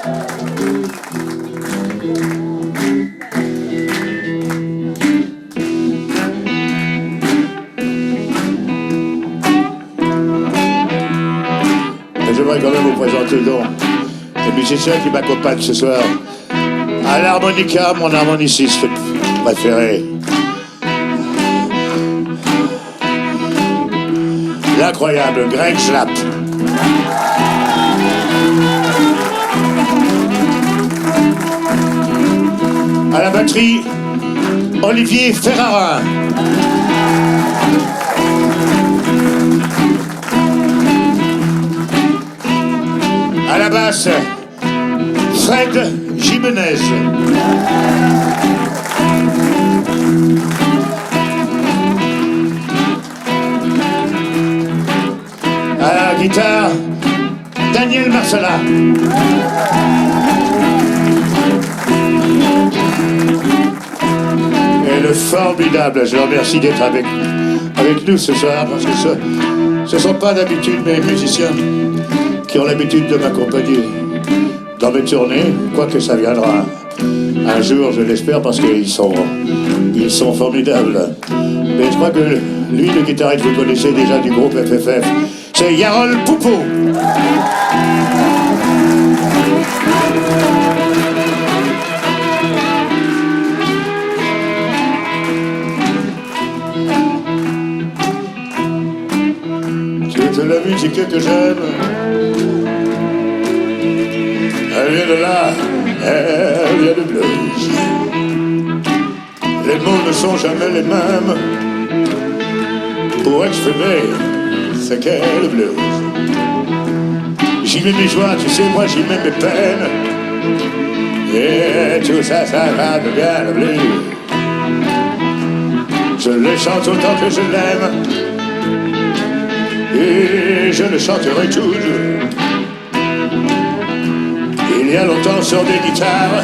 J'aimerais quand même vous présenter donc les musiciens qui m'accompagnent ce soir. À l'harmonica, mon harmoniciste préféré. L'incroyable Greg Schlapp. À la batterie, Olivier Ferrarin. À la basse, Fred Jimenez. À la guitare, Daniel Marcella. Et le formidable, je le remercie d'être avec nous ce soir, parce que ce ne sont pas d'habitude mes musiciens qui ont l'habitude de m'accompagner dans mes tournées, quoique ça viendra un jour, je l'espère, parce qu'ils sont formidables. Mais je crois que lui, le guitariste, vous connaissez déjà du groupe FFF, c'est Yarol Poupeau. C'est la musique que j'aime. Elle vient de là, elle vient de blues. Les mots ne sont jamais les mêmes pour exprimer ce qu'est le blues. J'y mets mes joies, tu sais, moi j'y mets mes peines. Et tout ça, ça va de bien le blues. Je le chante autant que je l'aime. Et je le chanterai toujours. Il y a longtemps sur des guitares,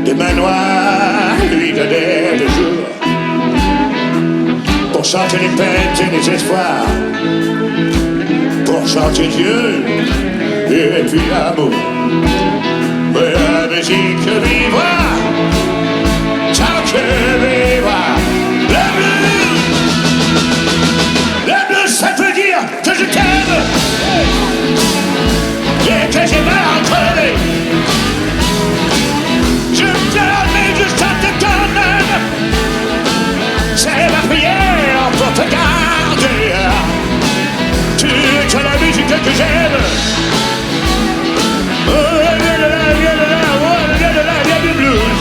des mains noires lui donnaient le jour pour chanter les peines et les espoirs, pour chanter Dieu et puis l'amour. Mais la musique vivra tant que vivra le blues. Le blues, ça veut dire que je t'aime et que j'ai mal entraîné. Je pleure mais je chante quand même. C'est ma prière pour te garder. Tu es la musique que j'aime. Oh, viens de là, viens de là, oh, viens de là, viens du blues.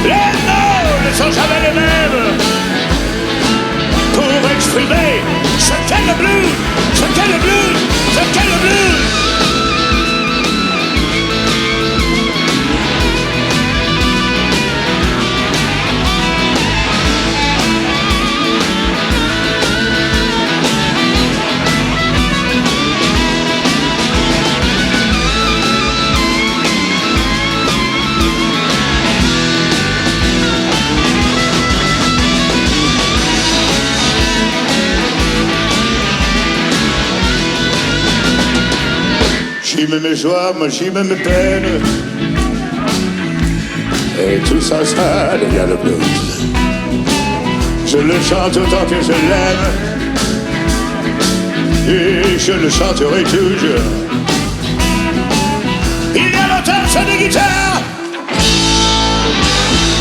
Les mots ne sont jamais les mêmes pour exprimer ce qu'est le blues, ce qu'est le blues, ce qu'est le blues. J'y mets mes joies, moi j'y mets mes peines. Et tout ça, ça devient le blues. Je le chante autant que je l'aime. Et je le chanterai toujours. Il y a longtemps sur des guitares,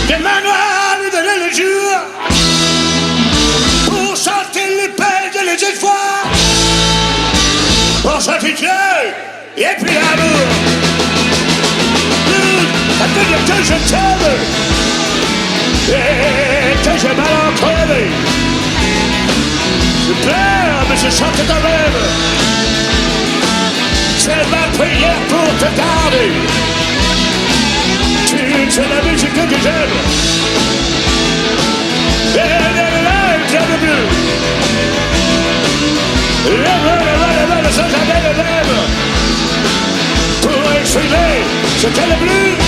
des mains noires lui donnaient le jour pour chanter les peines et les espoirs, pour chanter Dieu et puis l'amour. Ça veut dire que je t'aime et que j'ai mal entendu. Je pleure mais je chante quand même. C'est ma prière pour te garder. Tu es la musique que j'aime. Et là, j'aime le blues. Le sang jamais le lève pour exprimer ce qu'est le blues.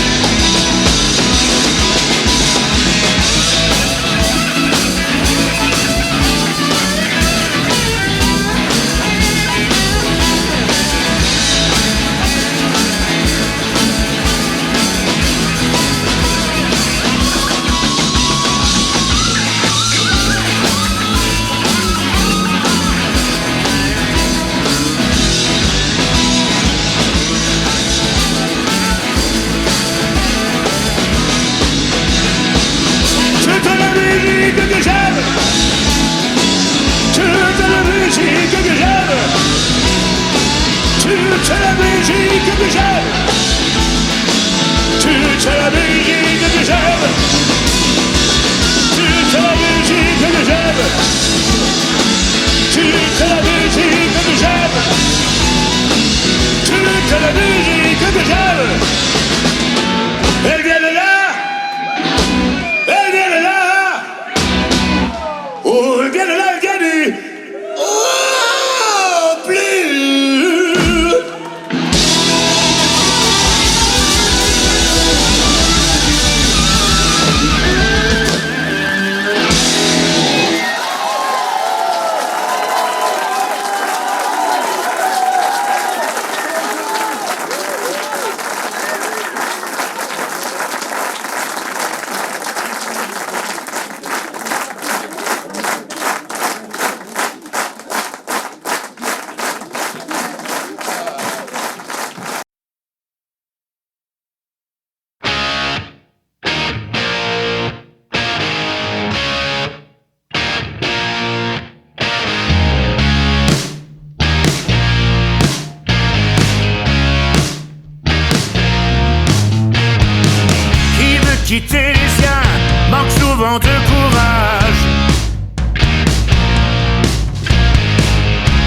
toute la musique que j'aime, toute la musique que j'aime, toute la musique que j'aime, toute la musique que j'aime, toute la musique que j'aime. Elle vient de là, elle vient de là, oh elle vient de là, elle vient du oh plus. Quitter les siens manque souvent de courage.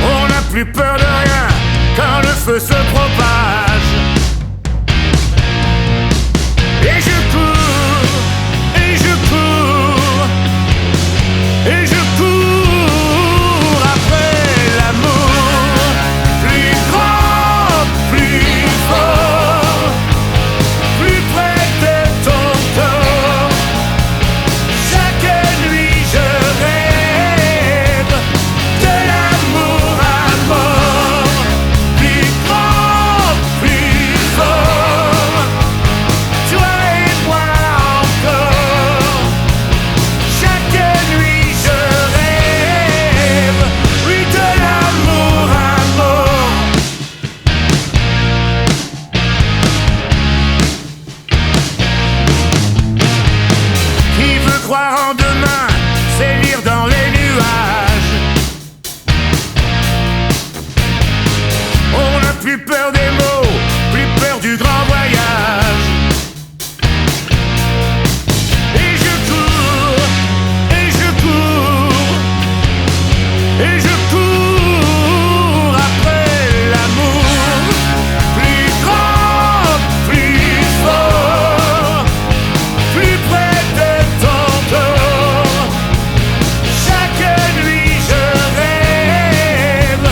On n'a plus peur de rien quand le feu se propage. Et je cours, et je cours, et je cours après l'amour. Plus grand, plus fort, plus près de ton corps. Chaque nuit je rêve de l'amour à mort. Plus grand, plus fort, toi et moi encore. Chaque nuit je rêve, oui, de l'amour à mort. Qui veut croire en demain, c'est lire dans les nuages. On n'a plus peur des mots, plus peur du grand voyage. Et je cours, et je cours, et je cours après l'amour. Plus grand, plus fort, plus près de ton corps. Chaque nuit je rêve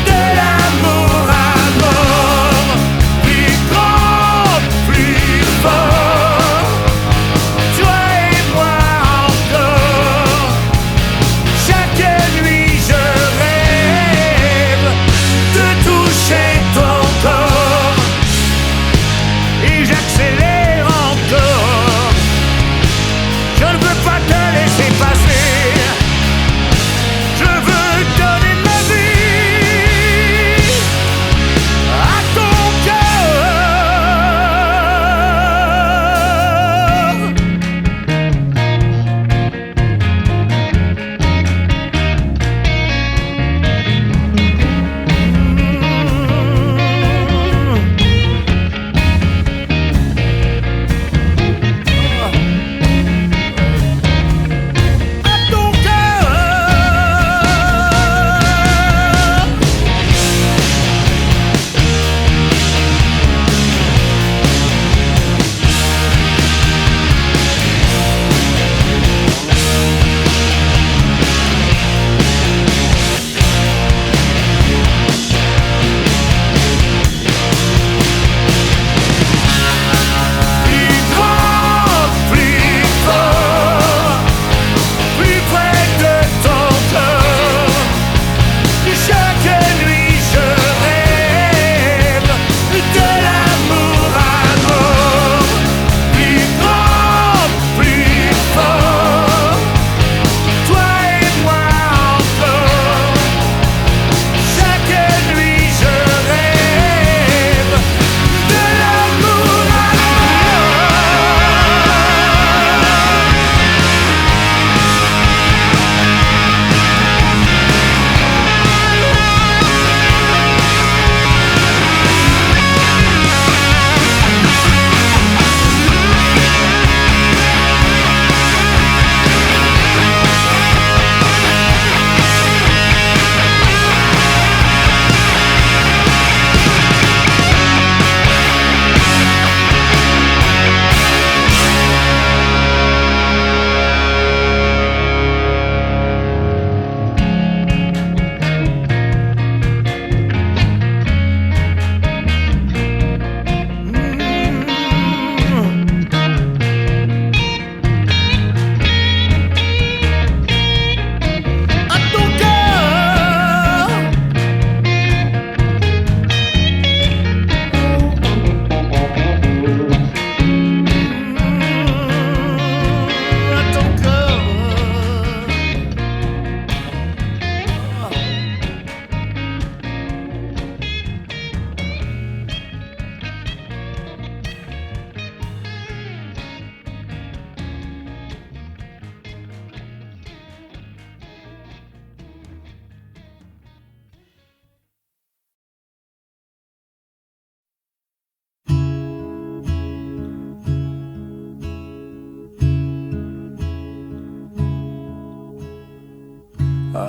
de l'amour à mort.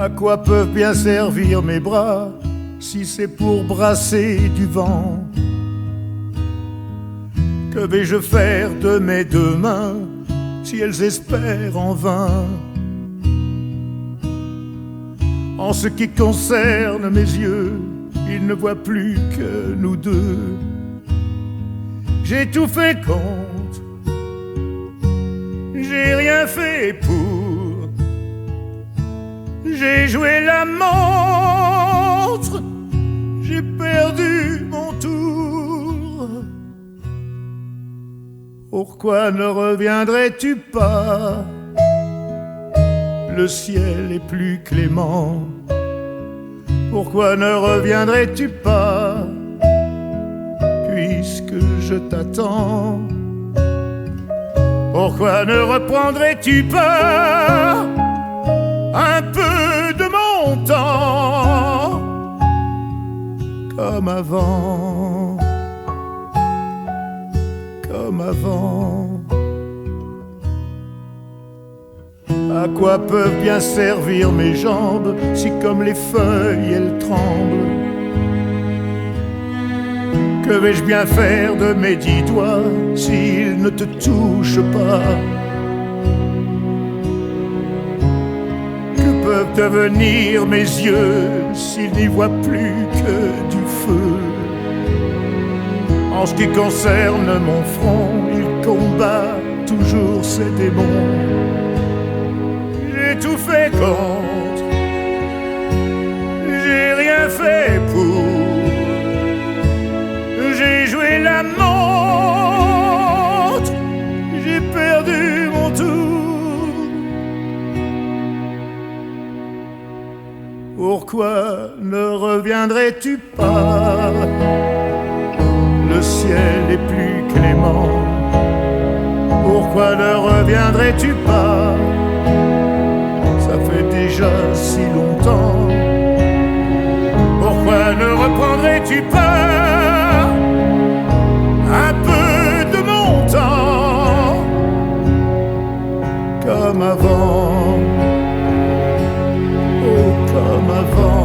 À quoi peuvent bien servir mes bras si c'est pour brasser du vent? Que vais-je faire de mes deux mains si elles espèrent en vain? En ce qui concerne mes yeux, ils ne voient plus que nous deux. J'ai tout fait contre, j'ai rien fait pour. J'ai joué la montre, j'ai perdu mon tour. Pourquoi ne reviendrais-tu pas? Le ciel est plus clément. Pourquoi ne reviendrais-tu pas? Puisque je t'attends. Pourquoi ne reprendrais-tu pas un peu de mon temps comme avant, comme avant? À quoi peuvent bien servir mes jambes si comme les feuilles elles tremblent? Que vais-je bien faire de mes 10 doigts s'ils ne te touchent pas? Que peuvent devenir mes yeux s'ils n'y voient plus que du feu? En ce qui concerne mon front, il combat toujours ses démons. J'ai tout fait contre, j'ai rien fait pour. J'ai joué la montre, j'ai perdu mon tour. Pourquoi ne reviendrais-tu pas? Le ciel est plus clément. Pourquoi ne reviendrais-tu pas? Ça fait déjà si longtemps. Pourquoi ne reprendrais-tu pas un peu de mon temps comme avant? Oh, comme avant.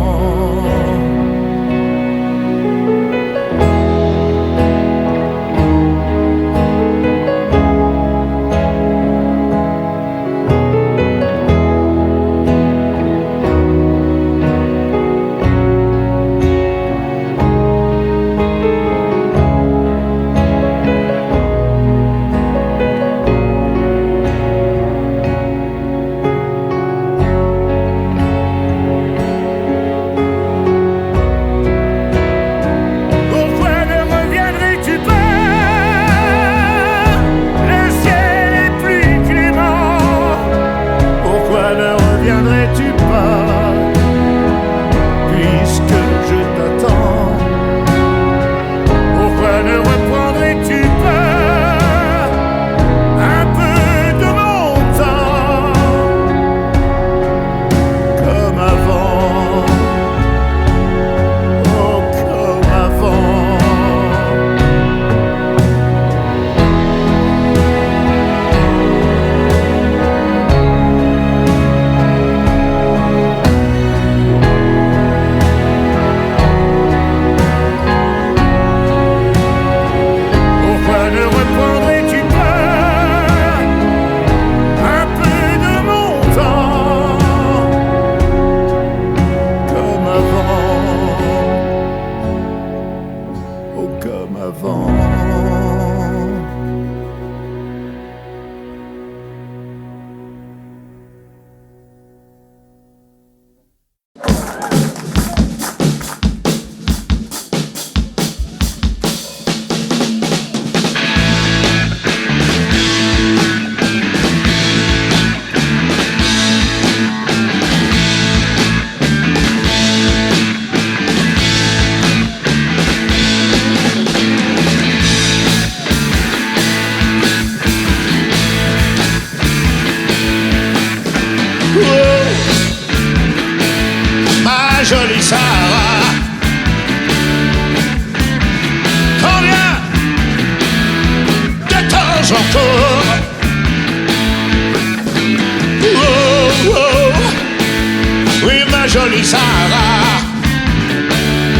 jolie Sarah.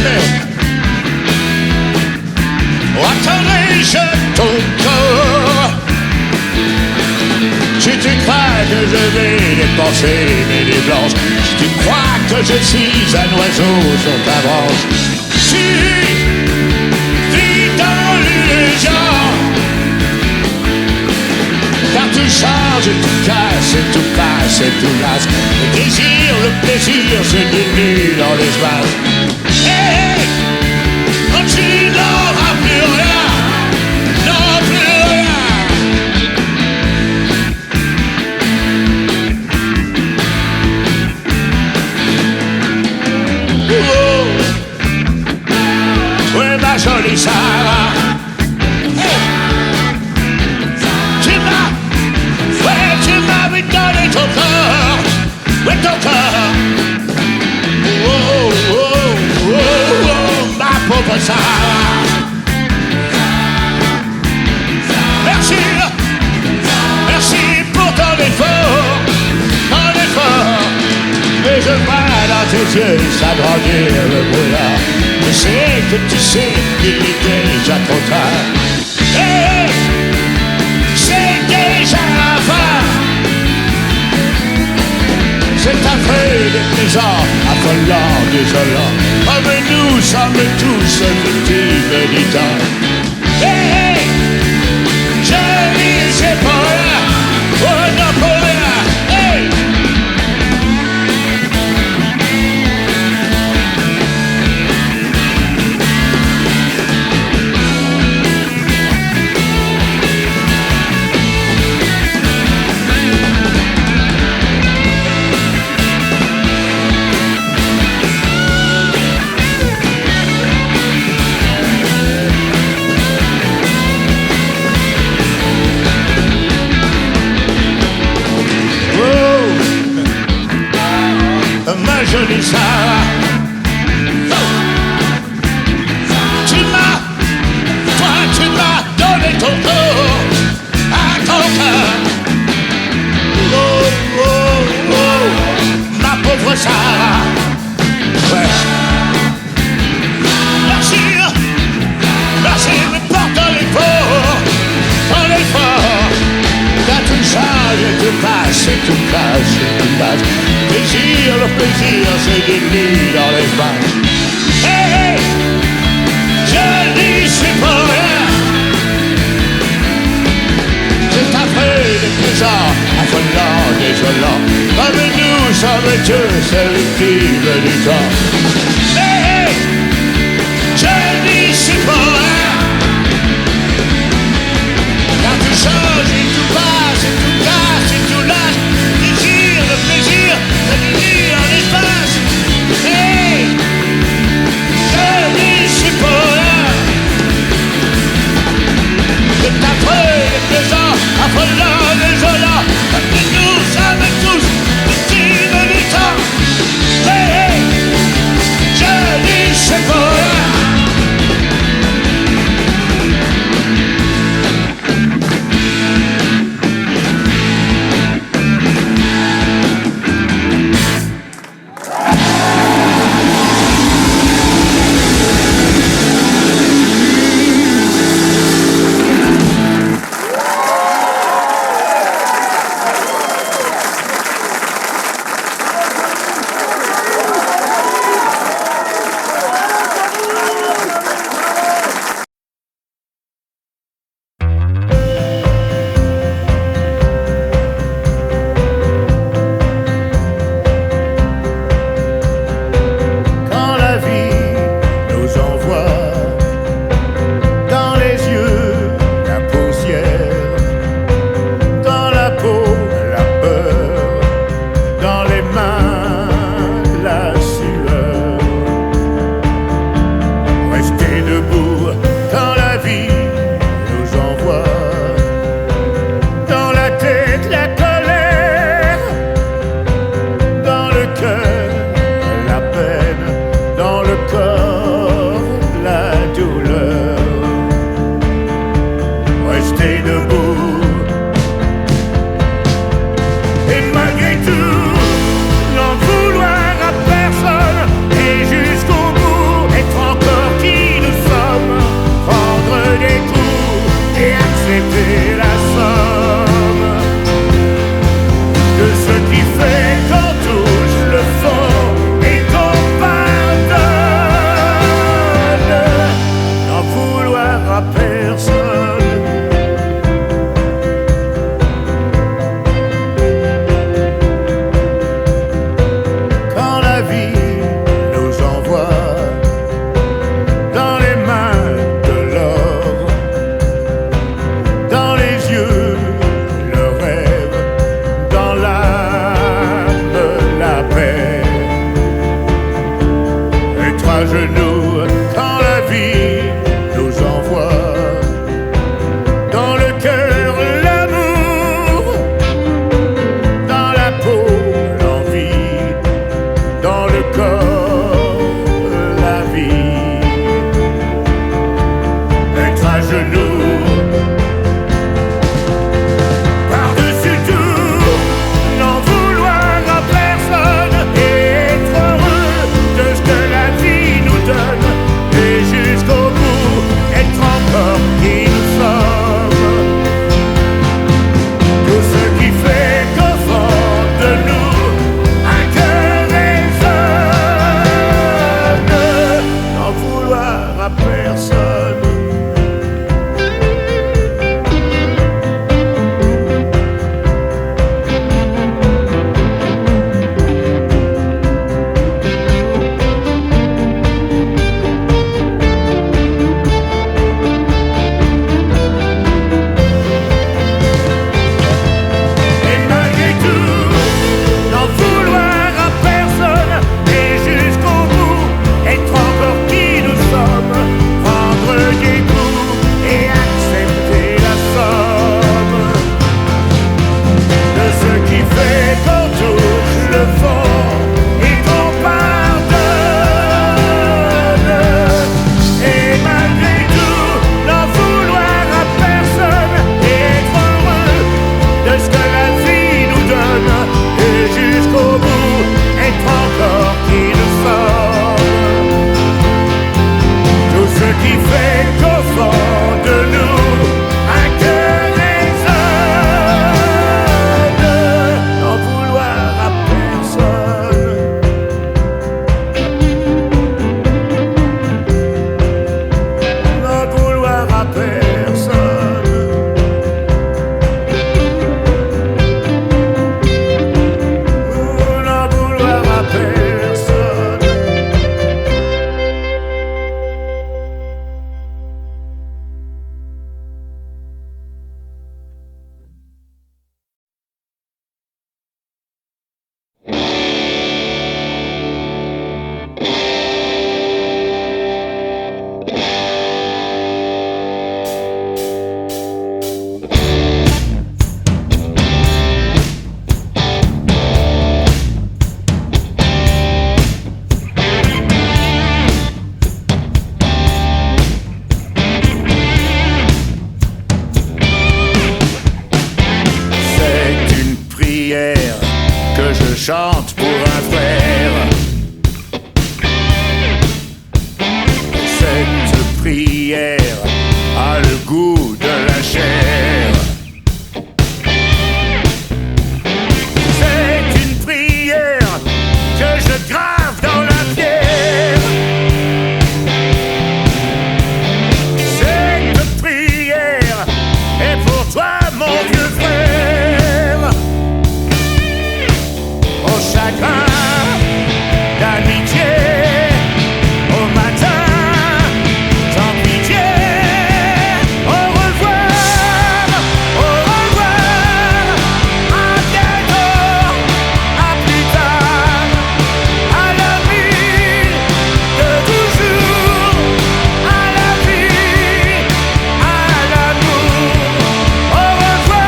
Mais attendrai-je ton corps? Si tu crois que je vais dépenser mes nuits blanches, si tu crois que je suis un oiseau sur ta branche, tu vis dans l'illusion. Car tout change, tout casse, tout passe, tout lasse. Le désir, le plaisir se dilue dans l'espace. Hey, quand tu n'auras plus rien, non plus rien. Oh, ouais, ma jolie Sarah. Ouais, ton corps. Oh, oh, oh, oh, ma pauvre Sarah. Merci, merci pour ton effort, mais je vois dans tes yeux s'agrandir le brouillard. Je sais que tu sais qu'il est déjà trop tard. Hey, c'est déjà la fin. C'est affreux, déplaisant, affolant, désolant. Oh, mais nous sommes tous victimes du temps. Hey, hey, je dis c'est pour rien, oh non pour rien. Hey. Ma jolie Sarah, tu m'as donné ton corps à ton cœur. Oh, oh, oh, ma pauvre Sarah. Ouais. Merci, merci, mais pour ton effort, quand tout change, tout passe, tout casse, tout passe. Plaisir, le plaisir se dilue dans les mains. Hey, hey, je dis c'est pour rien. C'est affreux, déplaisant, affolant, désolant. Comme nous sommes tous victimes du temps. Hey, hey, je dis c'est pour rien. Car tout change et tout passe et tout casse et tout lâche. Le plaisir de vivre en espace. Hey, je dis c'est pour rien. C'est affreux, déplaisant, affolant, désolant. Mais nous sommes tous victimes du temps. Hey, hey, je dis c'est pour rien. Et malgré tout, n'en vouloir à personne. à personne. Que je chante pour un frère. Cette prière a le goût de la chair. C'est une prière que je grave dans la pierre. Cette prière est pour toi, mon vieux frère. Au chagrin d'amitié, au matin, sans pitié. Au revoir, à bientôt, à plus tard, à l'ami de toujours, à la vie, à l'amour. Au revoir.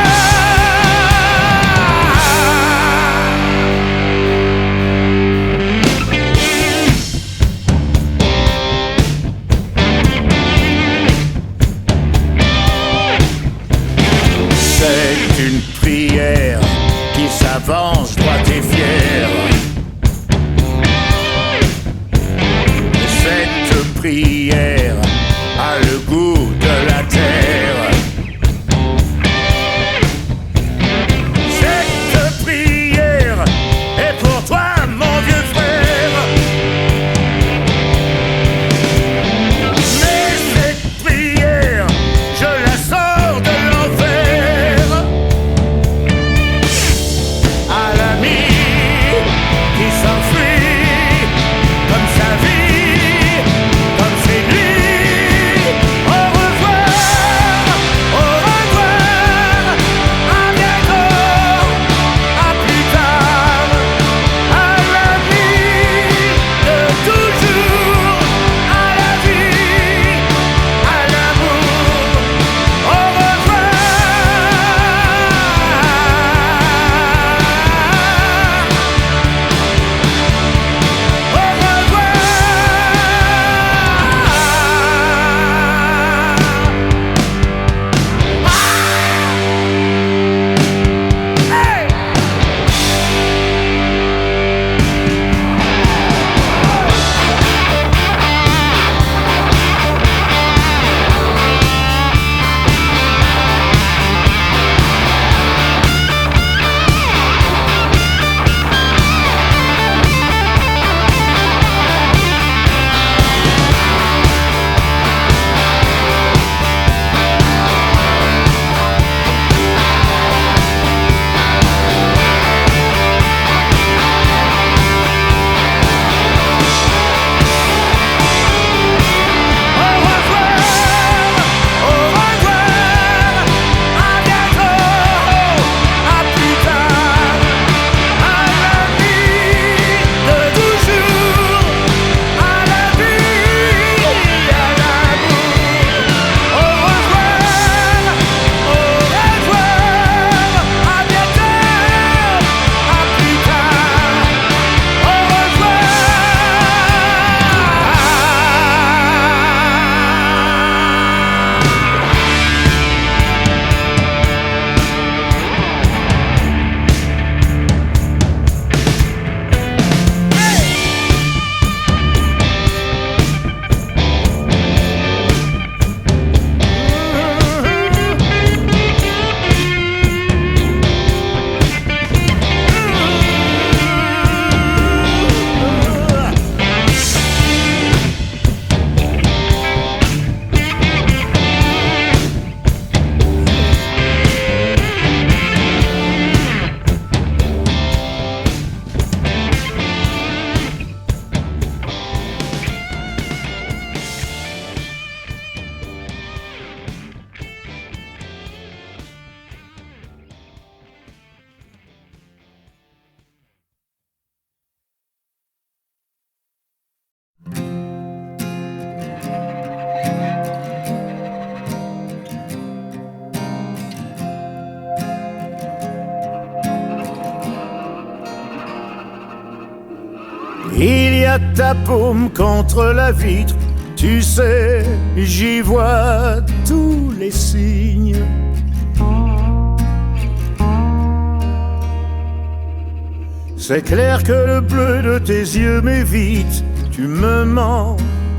C'est une prière qui s'avance droite et fière. Cette prière a le goût de la terre. Cette prière est pour toi, mon vieux frère. Mais cette prière, je la sors de l'enfer. À l'ami qui s'enfuit comme sa vie, comme ses nuits. à ta paume contre la vitre. Tu sais, j'y vois tous les signes. C'est clair que le bleu de tes yeux m'évite. Tu me mens,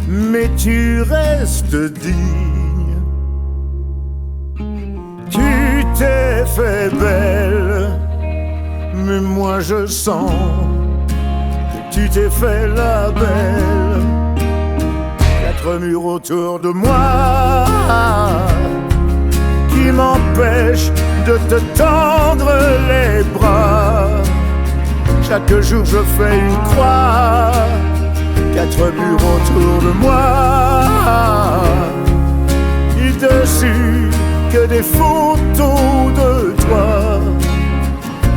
mais tu restes digne. Tu t'es fait belle, mais moi je sens que tu t'es fait la belle. Quatre murs autour de moi qui m'empêchent de te tendre les bras. Chaque jour je fais une croix, quatre murs autour de moi, et dessus que des photos de toi.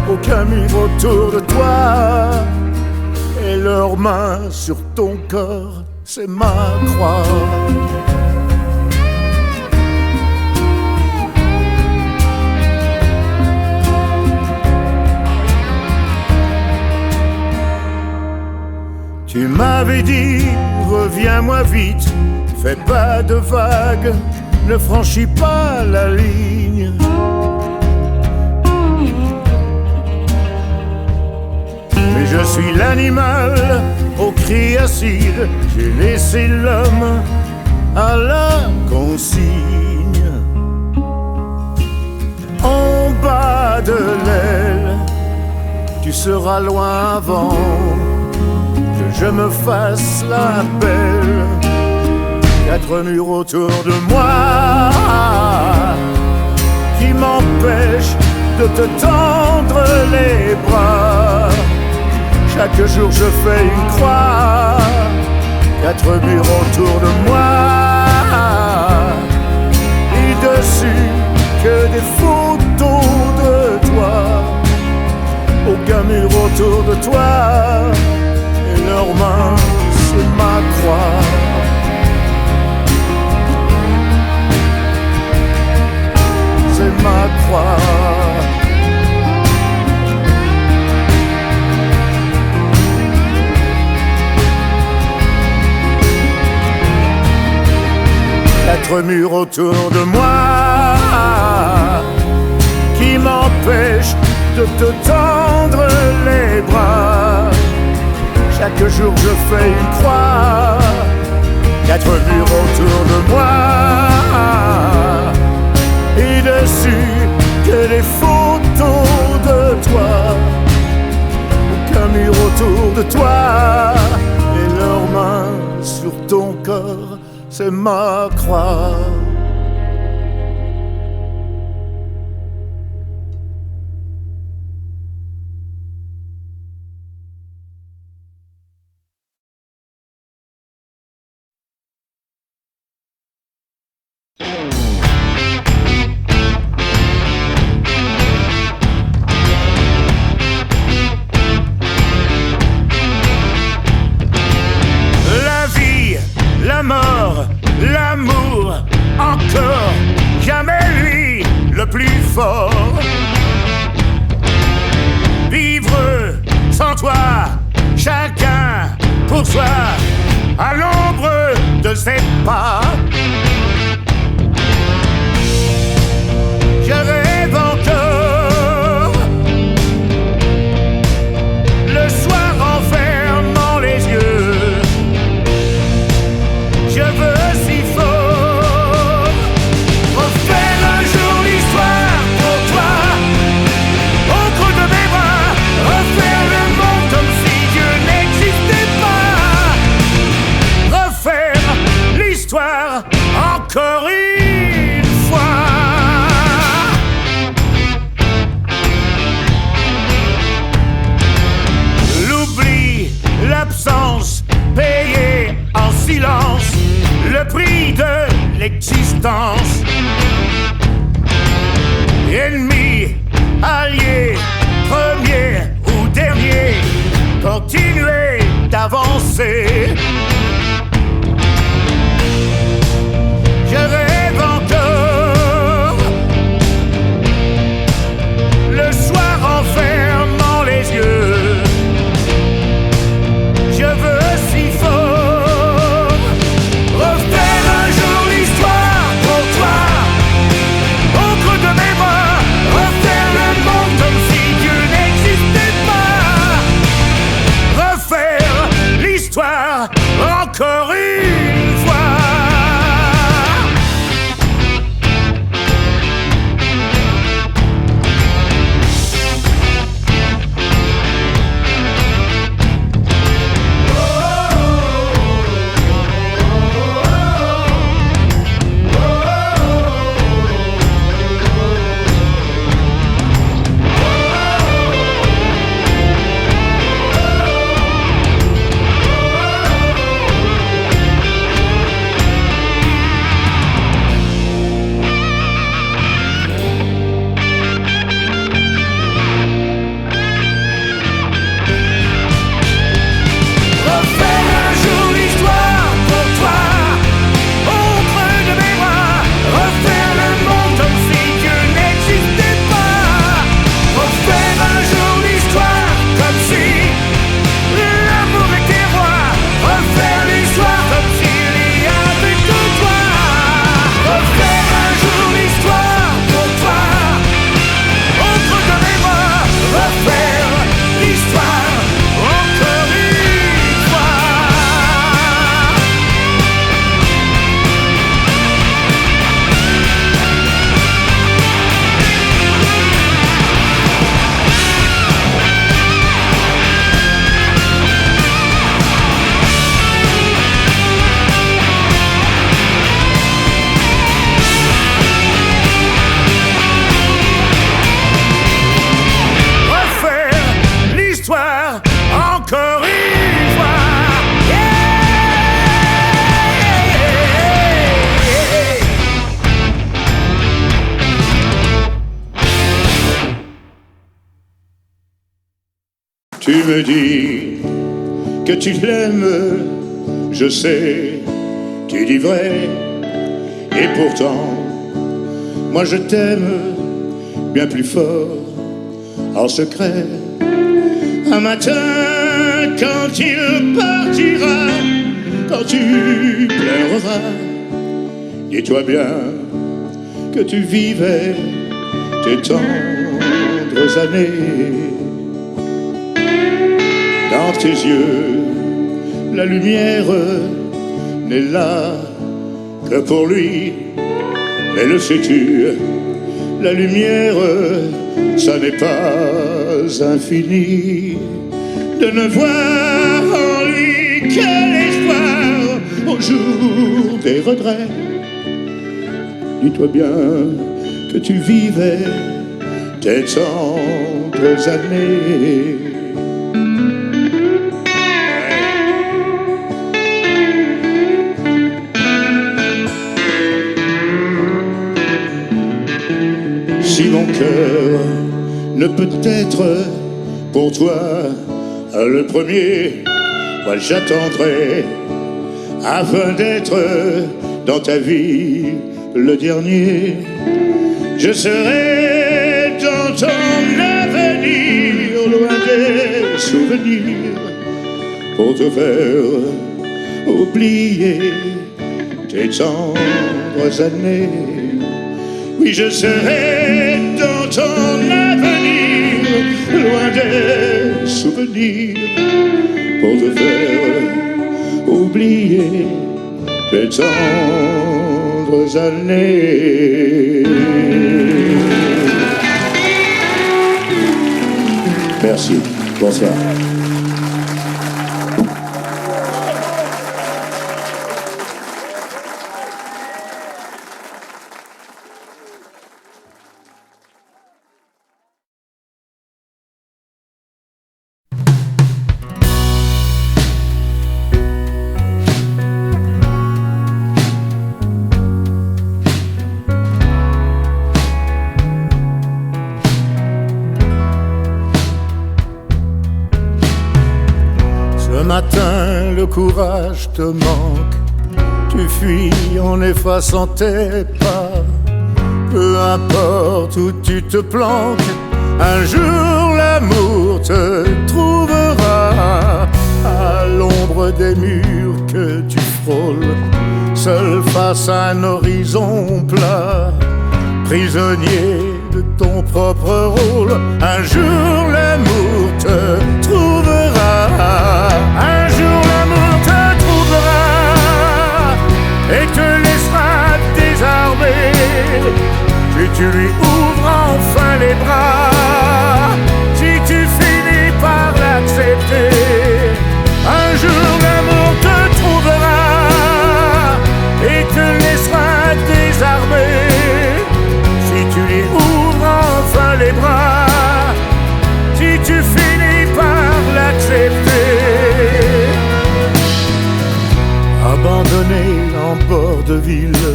Aucun mur autour de toi, et leurs mains sur ton corps, c'est ma croix. Tu m'avais dit, reviens-moi vite, fais pas de vagues, ne franchis pas la ligne. Mais je suis l'animal au cri acide, j'ai laissé l'homme à la consigne. En bas de l'aile, tu seras loin avant que je me fasse la belle. Quatre murs autour de moi qui m'empêchent de te tendre les bras. Chaque jour je fais une croix, quatre murs autour de moi, et dessus que des photos de toi. Aucun mur autour de toi, et leurs mains c'est ma croix. C'est ma croix. Quatre murs autour de moi qui m'empêchent de te tendre les bras. Chaque jour je fais une croix, quatre murs autour de moi, et dessus que des photos de toi. Aucun mur autour de toi, et leurs mains sur ton corps, c'est ma croix. La vie, la mort, l'amour, encore jamais lui le plus fort. Vivre sans toi, chacun pour soi, à l'ombre de ses pas. Je rêve encore, le soir en fermant les yeux. Je veux si fort refaire un jour l'histoire pour toi. Au creux de mes bras, refaire le monde comme si Dieu n'existait pas. Refaire l'histoire encore une fois. L'oubli, l'absence, payée en silence, le prix de l'existence. Ennemi, allié, premier ou dernier, continuer d'avancer. Je rêve encore, le soir en fermant les yeux. Je veux Tu me dis que tu l'aimes, je sais, tu dis vrai. Et pourtant, moi je t'aime bien plus fort, en secret. Un matin, quand il partira, quand tu pleureras, dis-toi bien que tu vivais tes tendres années. Dans tes yeux, la lumière n'est là que pour lui. Mais le sais-tu, la lumière, ça n'est pas infini. De ne voir en lui que l'espoir au jour des regrets. Dis-toi bien que tu vivais tes tendres années. Si mon cœur ne peut être pour toi le premier, moi j'attendrai afin d'être dans ta vie le dernier. Je serai dans ton avenir, loin des souvenirs, pour te faire oublier tes tendres années. Oui, je serai dans ton avenir, loin des souvenirs, pour te faire oublier tes tendres années. Merci, bonsoir. Ce matin, le courage te manque. Tu fuis en effaçant tes pas. Peu importe où tu te planques, un jour l'amour te trouvera. À l'ombre des murs que tu frôles, seul face à un horizon plat. Prisonnier de ton propre rôle, un jour l'amour te trouvera. Un jour l'amour te trouvera et te laissera désarmé. Si tu lui ouvres enfin les bras, si tu finis par l'accepter, un jour l'amour te trouvera et te laissera désarmé. Si tu lui ouvres enfin les bras, si tu finis par l'accepter. Abandonné en bord de ville,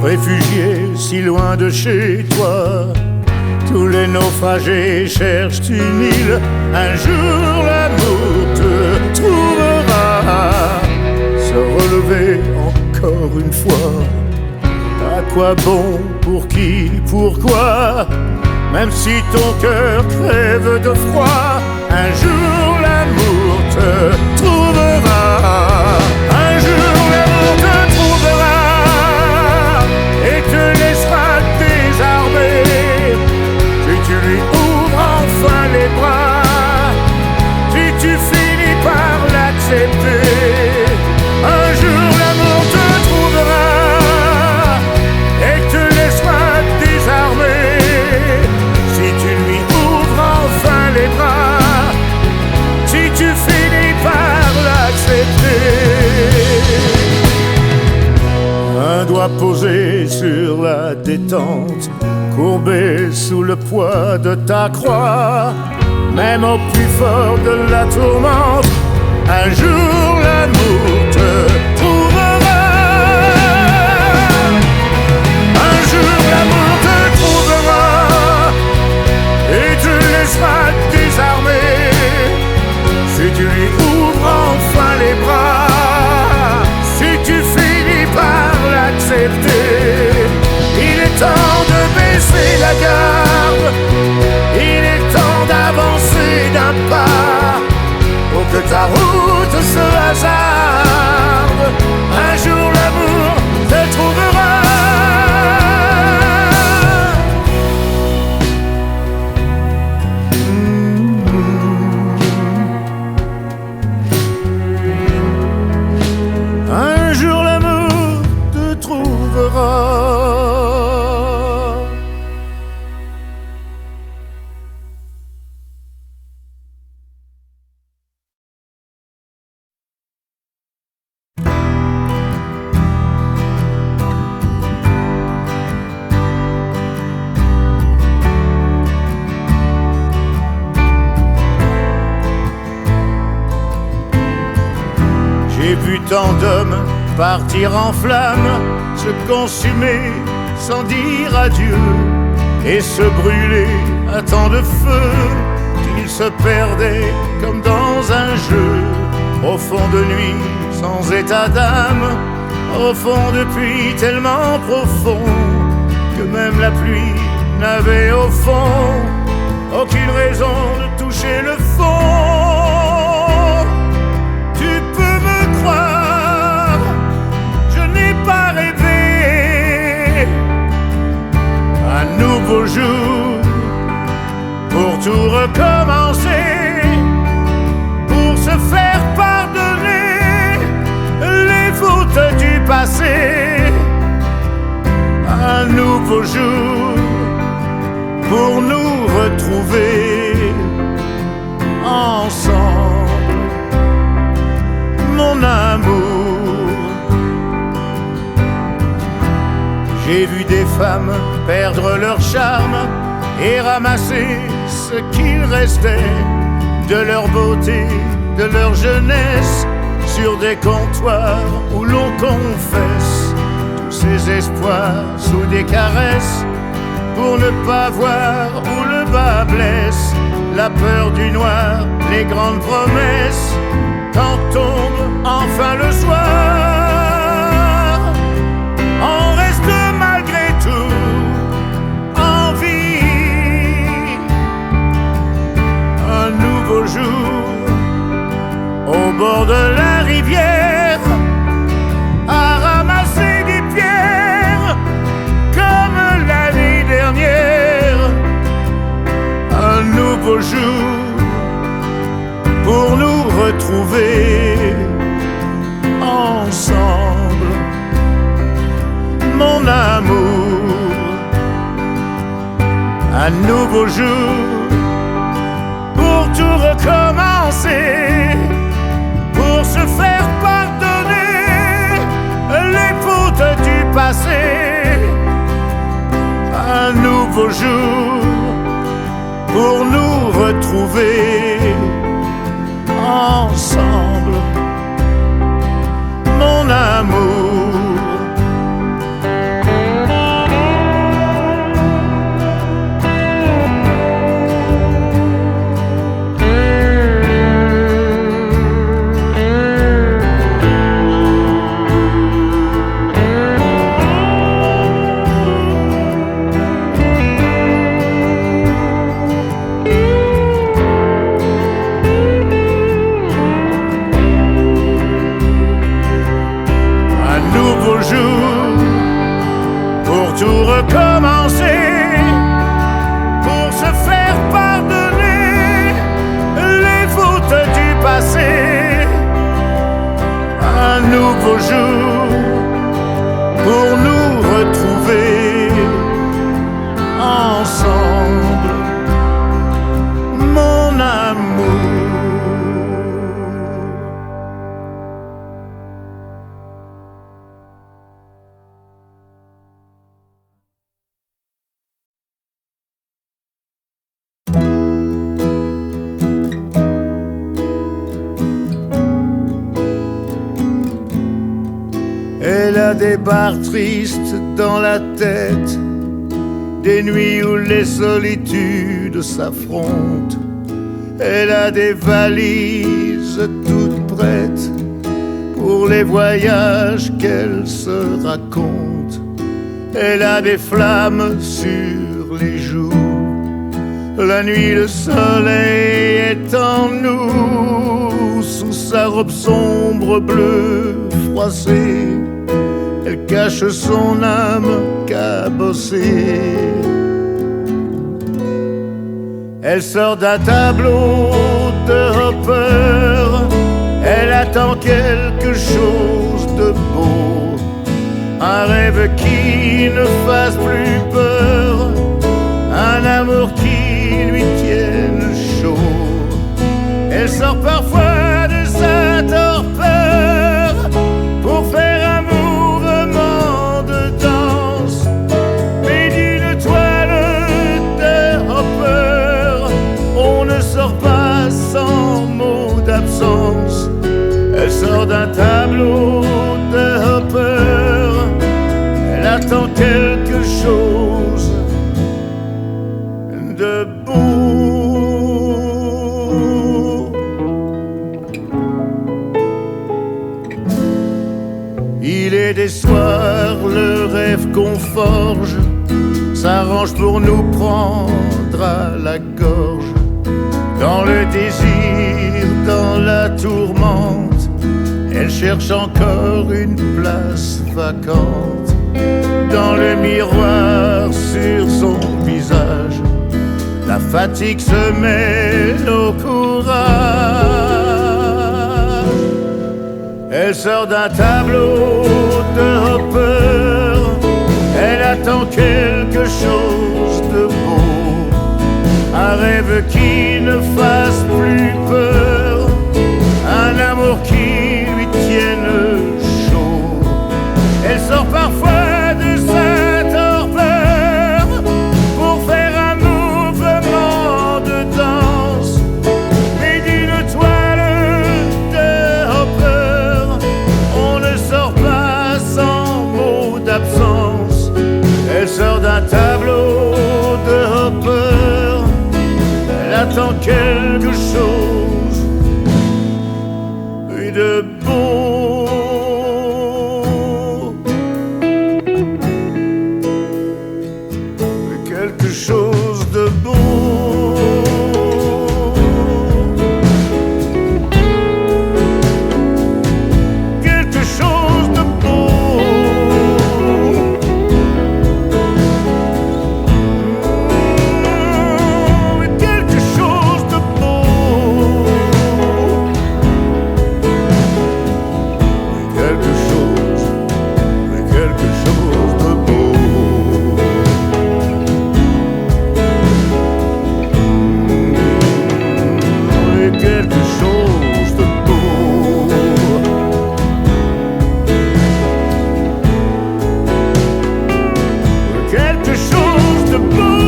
réfugié si loin de chez toi, tous les naufragés cherchent une île. Un jour l'amour te trouvera. Se relever encore une fois, à quoi bon, pour qui, pourquoi? Même si ton cœur crève de froid, un jour l'amour te trouvera. Un jour l'amour te trouvera et te laissera désarmé. Si tu lui ouvres enfin les bras, si tu finis par l'accepter, un jour l'amour te trouvera et te laissera désarmé. Si tu lui ouvres enfin les bras, si tu finis par l'accepter. Un doigt posé sur la détente, courbé sous le poids de ta croix, même au plus fort de la tourmente, un jour l'amour te trouvera. Un jour l'amour te trouvera et te laissera désarmé. tant d'hommes partir en flammes, se consumer sans dire adieu, et se brûler à tant de feu qu'ils se perdaient comme dans un jeu, au fond de nuit sans état d'âme, au fond de puits tellement profond que même la pluie n'avait au fond aucune raison de toucher le fond. Tu peux me croire, je n'ai pas rêvé un nouveau jour pour tout recommencer, pour se faire pardonner les fautes du passé. Un nouveau jour pour nous retrouver ensemble, mon amour. J'ai vu des femmes perdre leur charme et ramasser ce qu'il restait de leur beauté, de leur jeunesse, sur des comptoirs où l'on confesse tous ces espoirs sous des caresses, pour ne pas voir où le bas blesse, la peur du noir, les grandes promesses, quand tombe enfin le soir. On reste malgré tout en vie, un nouveau jour au bord de la rivière, à ramasser des pierres comme l'année dernière. Un nouveau jour pour nous retrouver ensemble, mon amour. Un nouveau jour pour tout recommencer, pour se faire pardonner les fautes du passé. Un nouveau jour pour nous retrouver ensemble, mon amour. Tout recommencer, pour se faire pardonner les fautes du passé. Un nouveau jour pour nous retrouver ensemble, mon amour. Elle a des bars tristes dans la tête, des nuits où les solitudes s'affrontent. Elle a des valises toutes prêtes pour les voyages qu'elle se raconte. Elle a des flammes sur les joues, la nuit le soleil est en nous, sous sa robe sombre bleue froissée. Elle cache son âme cabossée. Elle sort d'un tableau de Hopper. Elle attend quelque chose de beau, un rêve qui ne fasse plus peur, un amour qui lui tienne chaud. Elle sort parfois de sa torpeur pour faire un mouvement de danse, mais d'une toile de Hopper, on ne sort pas sans mot d'absence. Elle sort d'un tableau attend quelque chose de beau. Il est des soirs, le rêve qu'on forge s'arrange pour nous prendre à la gorge. Dans le désir, dans la tourmente, elle cherche encore une place vacante. Dans le miroir sur son visage, la fatigue se mêle au courage. Elle sort d'un tableau de Hopper, elle attend quelque chose de beau, un rêve qui ne fasse plus peur, un amour qui lui tienne chaud. Elle sort parfois de sa torpeur pour faire un mouvement de danse, mais d'une toile de Hopper, on ne sort pas sans mot d'absence. Elle sort d'un tableau de Hopper, elle attend quelque chose de beau. Quelque chose de beau. Quelque chose de beau. Quelque chose de beau. Quelque chose de beau. Quelque chose de beau. Quelque chose de beau.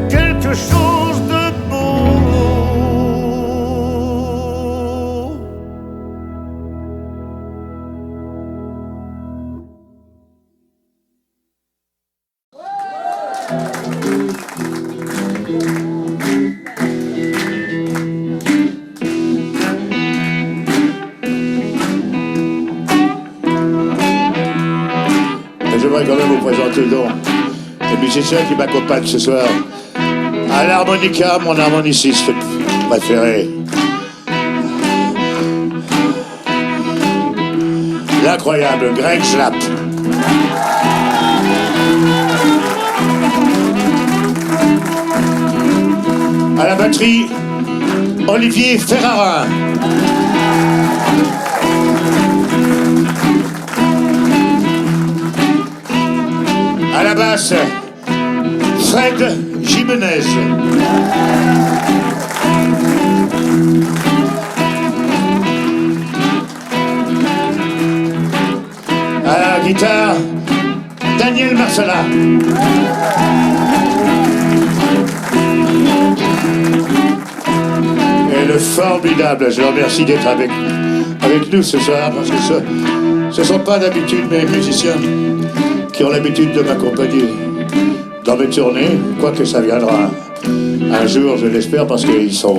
Quelque chose de beau. J'aimerais quand même vous présenter donc les musiciens qui m'accompagnent ce soir. À l'harmonica, mon harmoniciste préféré. L'incroyable Greg Slapp. À la batterie, Olivier Ferrarin. À la basse, Fred Jimenez. À la guitare, Daniel Marcella. Et le formidable, je le remercie d'être avec nous ce soir, parce que ce sont pas d'habitude mes musiciens qui ont l'habitude de m'accompagner dans mes tournées, quoique ça viendra un jour, je l'espère, parce qu'ils sont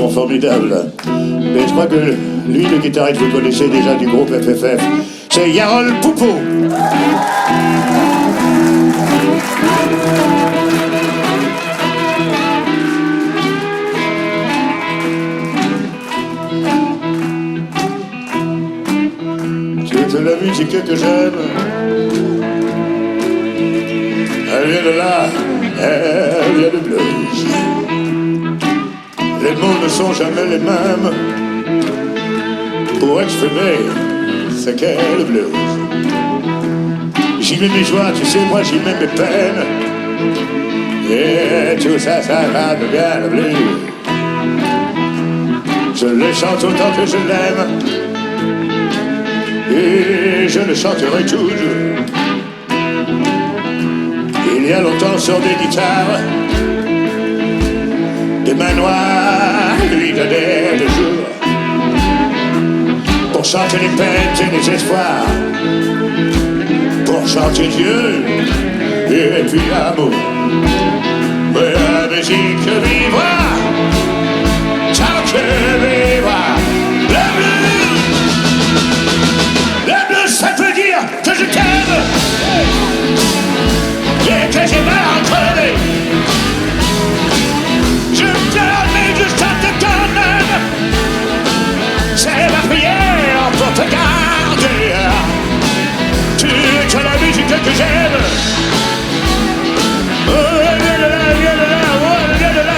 formidables. Mais je crois que lui, le guitariste, vous connaissez déjà du groupe FFF, c'est Yarol Poupeau. C'est la musique que j'aime. Elle vient de là, elle vient de blues. Les mots ne sont jamais les mêmes pour exprimer ce qu'est le blues. J'y mets mes joies, tu sais, moi j'y mets mes peines. Et tout ça, ça va de bien le blues. Je le chante autant que je l'aime. Et je le chanterai toujours. Il y a longtemps sur des guitares, des mains noires lui donnaient le jour. chanter les peines et les espoirs, pour chanter Dieu et puis l'amour. Mais la musique vivra tant que vivra le blues. Le blues, ça veut dire que je t'aime et que j'ai mal entraîné. Je pleure mais je chante quand même. C'est ma prière pour te garder. Tu es la musique que j'aime. Oh,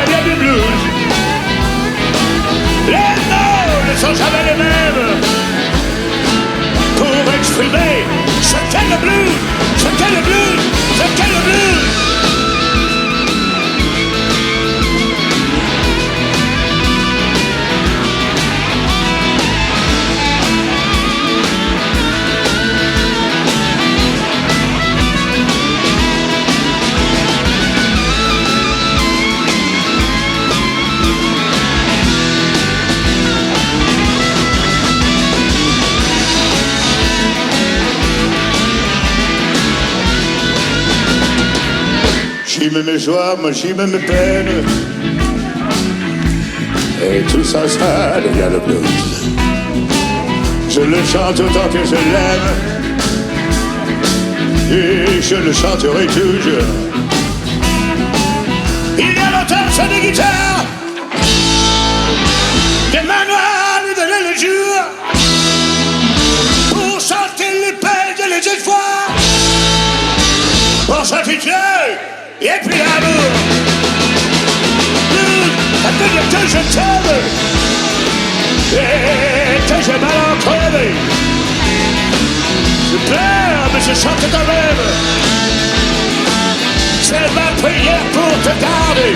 viens du blues. Les mots ne sont jamais les mêmes pour exprimer ce qu'est le blues, ce qu'est le blues, ce qu'est le blues. J'y mets mes joies, moi j'y mets mes peines. Et tout ça, ça devient le blues. Je le chante autant que je l'aime. Et je le chanterai toujours. Il y a longtemps, sur des guitares, des manoirs nous donnaient le jour pour chanter les peines et les espoirs, pour chanter Dieu et puis l'amour. Ça veut dire que je t'aime et que j'ai mal en crevé. Je pleure mais je chante quand même. C'est ma prière pour te garder.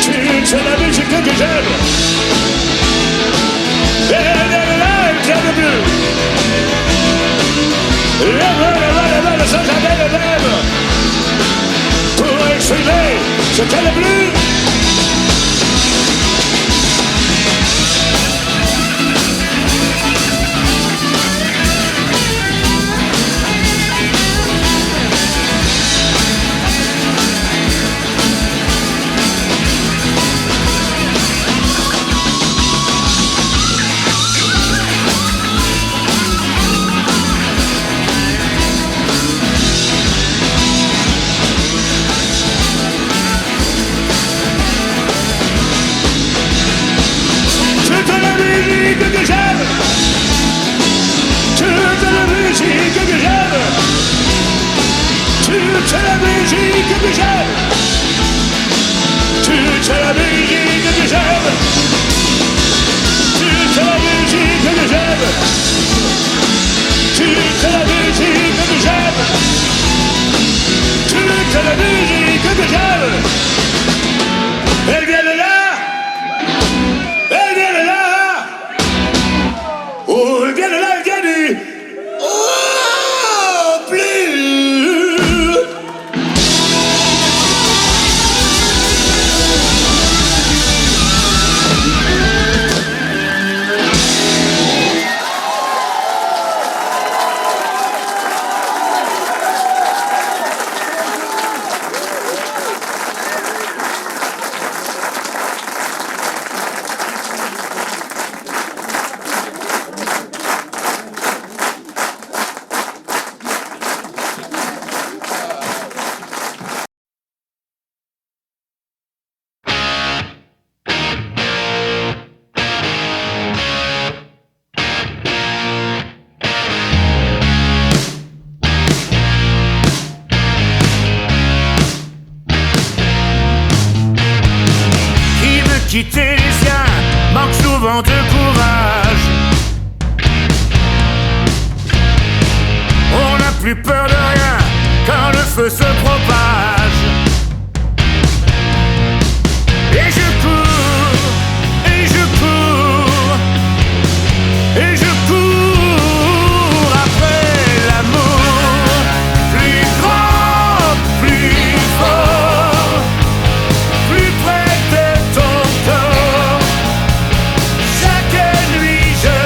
Tu es la musique que j'aime. Et viens le blues. Sans jamais le même pour exprimer ce qu'est le blues. Quitter les siens manque souvent de courage. On n'a plus peur de rien quand le feu se propage. Et je cours, et je cours, et je cours après l'amour. Plus grand, plus fort, plus près de ton corps. Chaque nuit je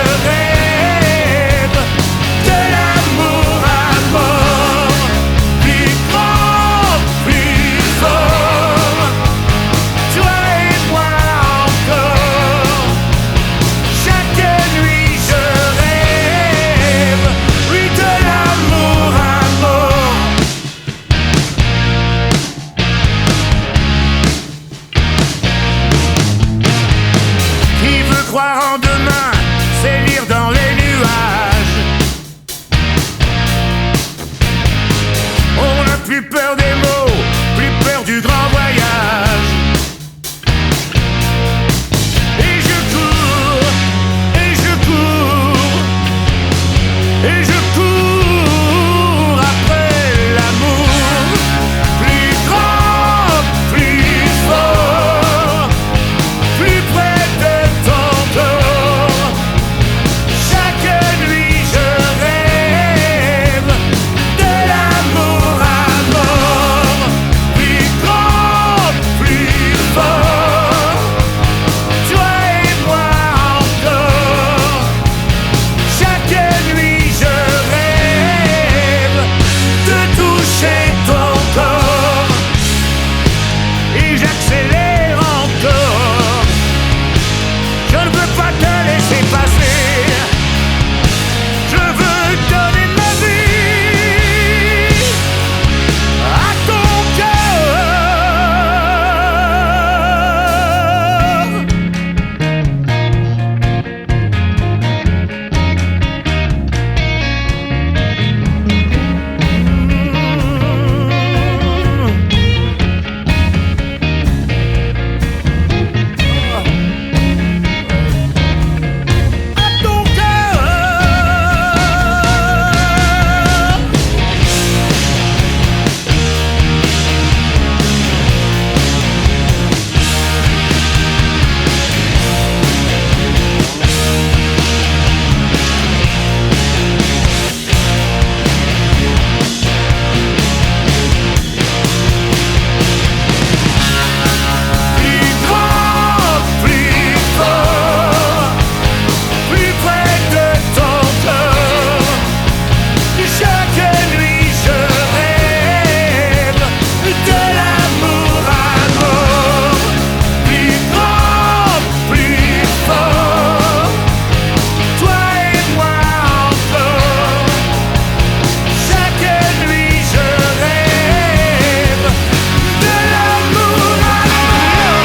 croire en demain, c'est lire dans les nuages. On n'a plus peur des mots, plus peur du grand voyage. Et je cours, et je cours, et je cours après l'amour. Plus grand, plus fort, plus près de ton corps. Chaque nuit je rêve de l'amour à mort. Plus grand, plus fort, toi et moi encore. Chaque nuit je rêve de toucher ton corps. Et j'accélère encore. Je ne veux pas te laisser passer. Je veux donner ma vie à ton plus grand, plus fort, plus près de ton corps. Chaque nuit je rêve de l'amour à mort. Plus grand, plus fort, toi et moi encore. Chaque nuit je rêve de l'amour à ton cœur.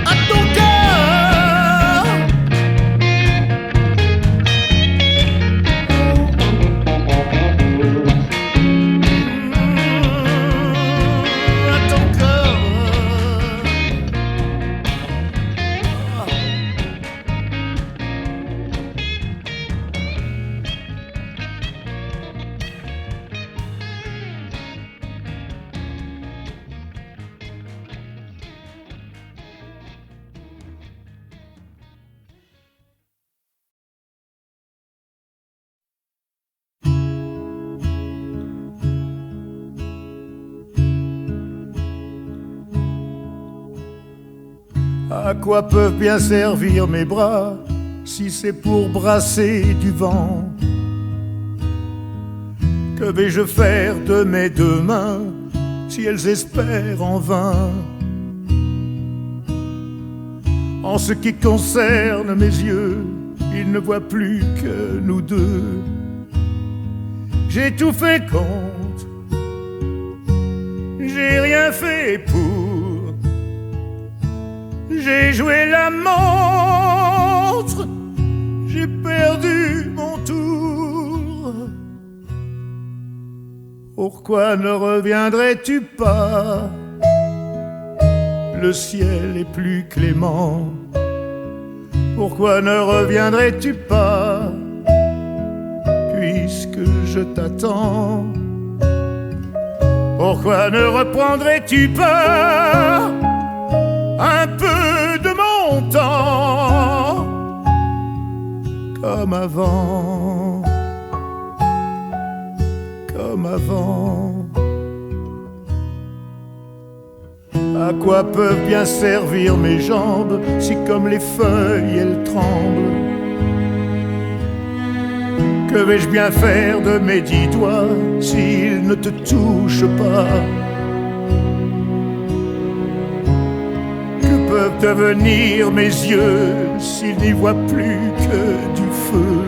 À ton cœur. À quoi peuvent bien servir mes bras si c'est pour brasser du vent? Que vais-je faire de mes deux mains si elles espèrent en vain? En ce qui concerne mes yeux, ils ne voient plus que nous deux. J'ai tout fait contre, j'ai rien fait pour. J'ai joué la montre, j'ai perdu mon tour. Pourquoi ne reviendrais-tu pas? Le ciel est plus clément. Pourquoi ne reviendrais-tu pas? Puisque je t'attends. Pourquoi ne reprendrais-tu pas un peu de mon temps comme avant, comme avant? À quoi peuvent bien servir mes jambes si comme les feuilles elles tremblent? Que vais-je bien faire de mes 10 doigts s'ils ne te touchent pas? Que peuvent devenir mes yeux s'ils n'y voient plus que du feu?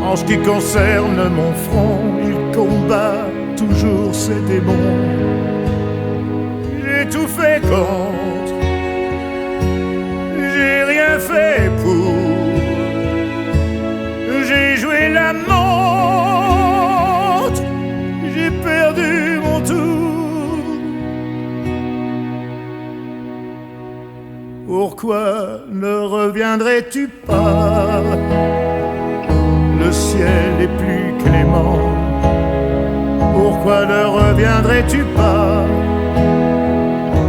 En ce qui concerne mon front, il combat toujours ses démons. J'ai tout fait contre, j'ai rien fait pour. J'ai joué la montre, j'ai perdu mon tour. Pourquoi ne reviendrais-tu pas? Le ciel est plus clément. Pourquoi ne reviendrais-tu pas?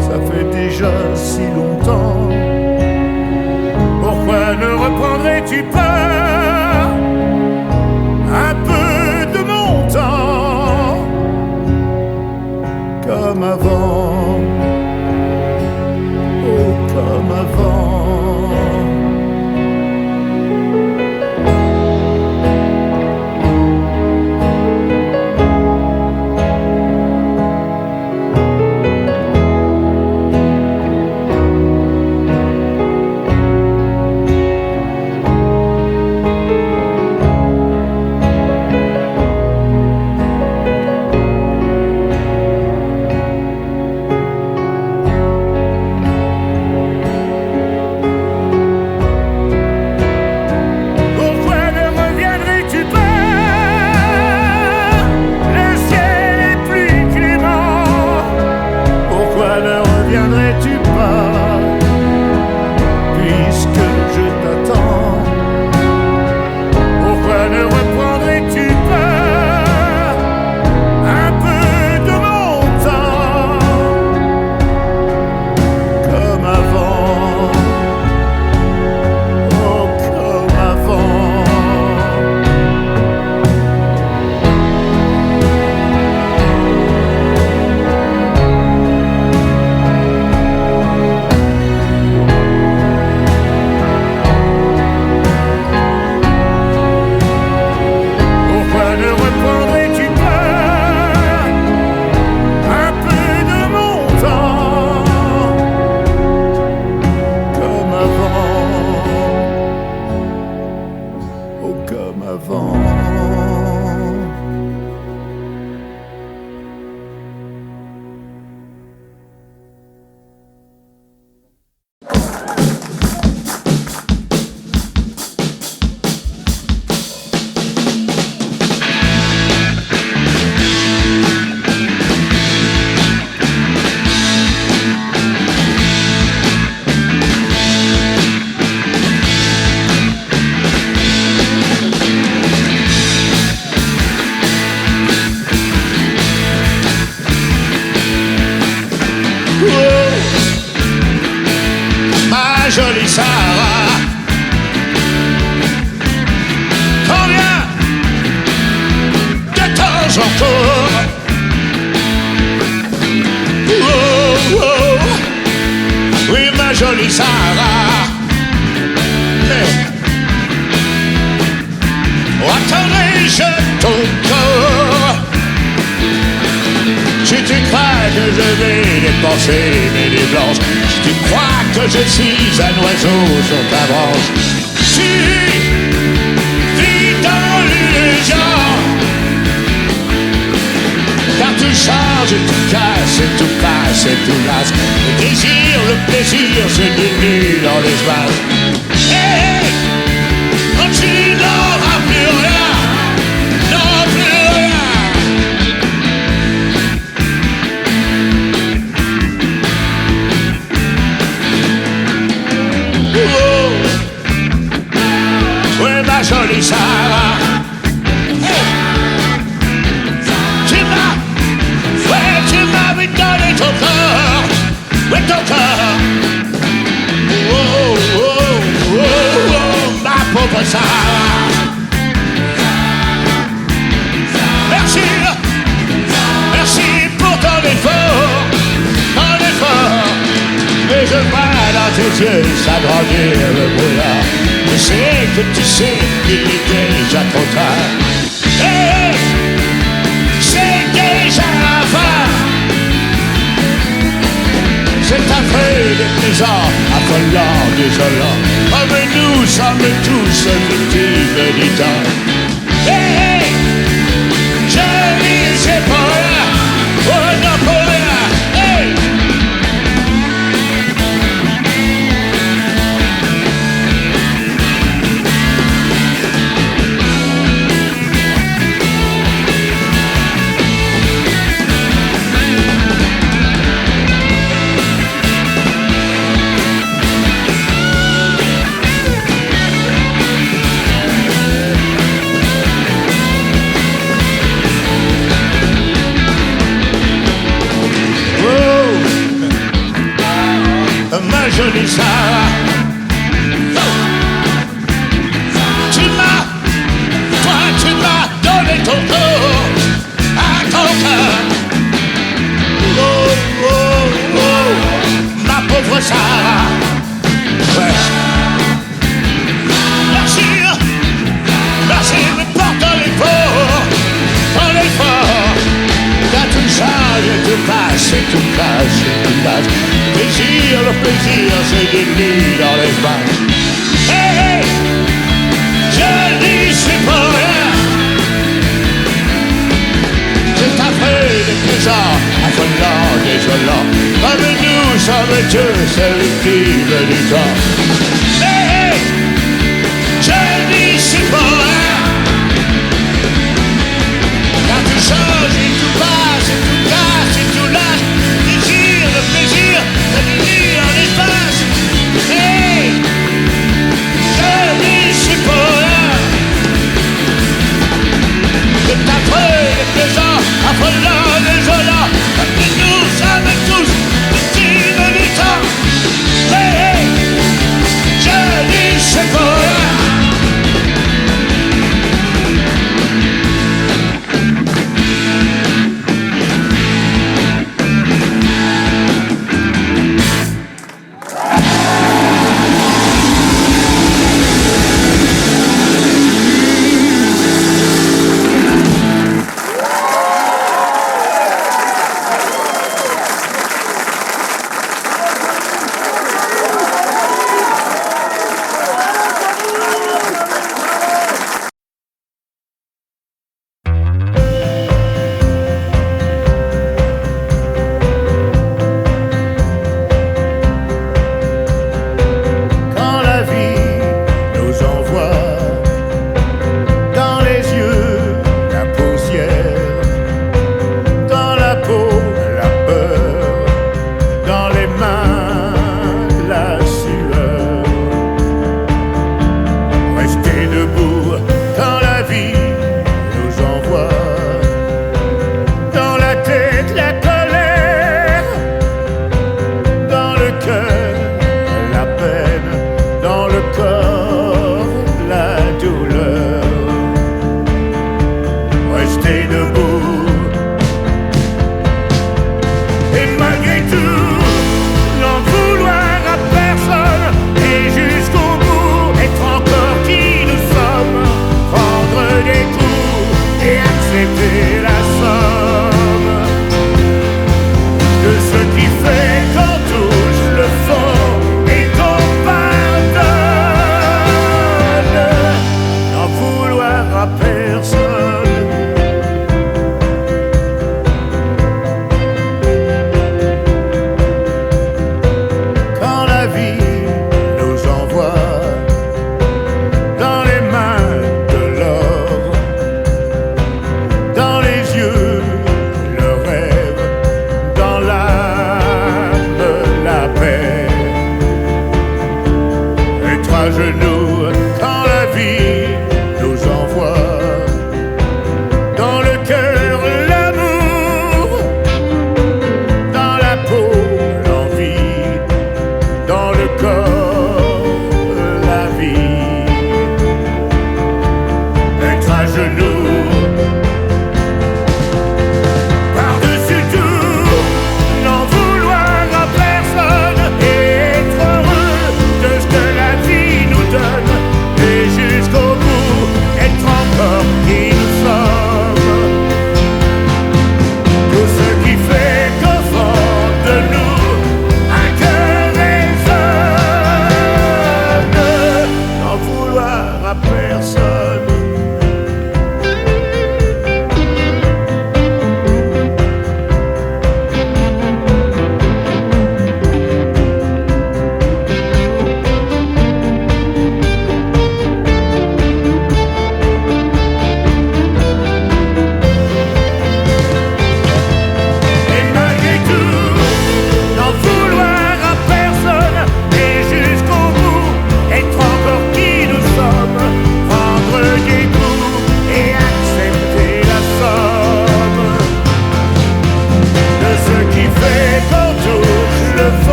Ça fait déjà si longtemps. Pourquoi ne reprendrais-tu pas un peu de mon temps comme avant, oh comme avant? Jolie Sarah, combien de temps encore? Oh, oh, oui ma jolie Sarah, mais où attendrai-je ton corps? Si tu crois que je vais dépenser mes nuits blanches, si tu crois que je suis un oiseau sur ta branche, tu vis dans l'illusion, car tout change et tout casse et tout passe et tout lasse. Le désir, le plaisir se dilue dans l'espace. Hey, quand tu n'auras plus rien, non plus rien. Jolie Sarah, hey. Tu vas Sahara. Merci, merci pour ton effort, mais je vois dans tes yeux s'agrandir le brouillard. Je sais que tu sais qu'il est déjà trop tard. Hey, c'est déjà la fin. C'est affreux, déplaisant, affolant, désolant. Oh mais nous sommes tous victimes du temps. Hey, je dis c'est pour rien, oh non pour rien. Hey. Ma jolie Sarah, tu m'as donné ton corps à ton cœur. Oh, oh, oh, ma pauvre Sarah. Ouais. Merci, merci, mais porte l'effort, t'as tout changé, tout passe, tout casse, tout passe. Plaisir, le plaisir se dilue dans les mains. Hey, hey, je dis c'est pour rien. C'est affreux, déplaisant, affolant, désolant. Comme nous sommes tous victimes du temps. Hey, hey, je dis c'est pour rien. Car tout change et tout passe, et tout casse et tout lâche. Désir, le plaisir, se dilue dans l'espace. Hey, je dis c'est pour rien. C'est affreux, déplaisant, affolant, désolant. Et nous sommes tous victimes du temps. Hey, hey, je dis c'est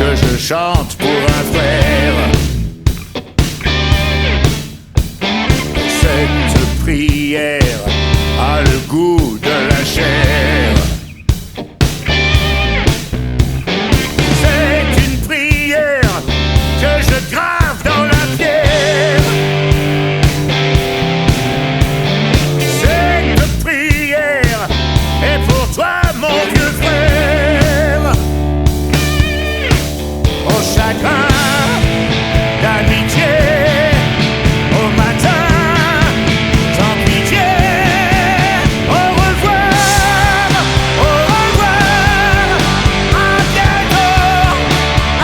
que je chante pour un frère. Cette prière a le goût de la chair. C'est une prière que je grave dans la pierre. Cette prière est pour toi, mon vieux frère. Au chagrin d'amitié, au matin sans pitié. Au revoir, à bientôt,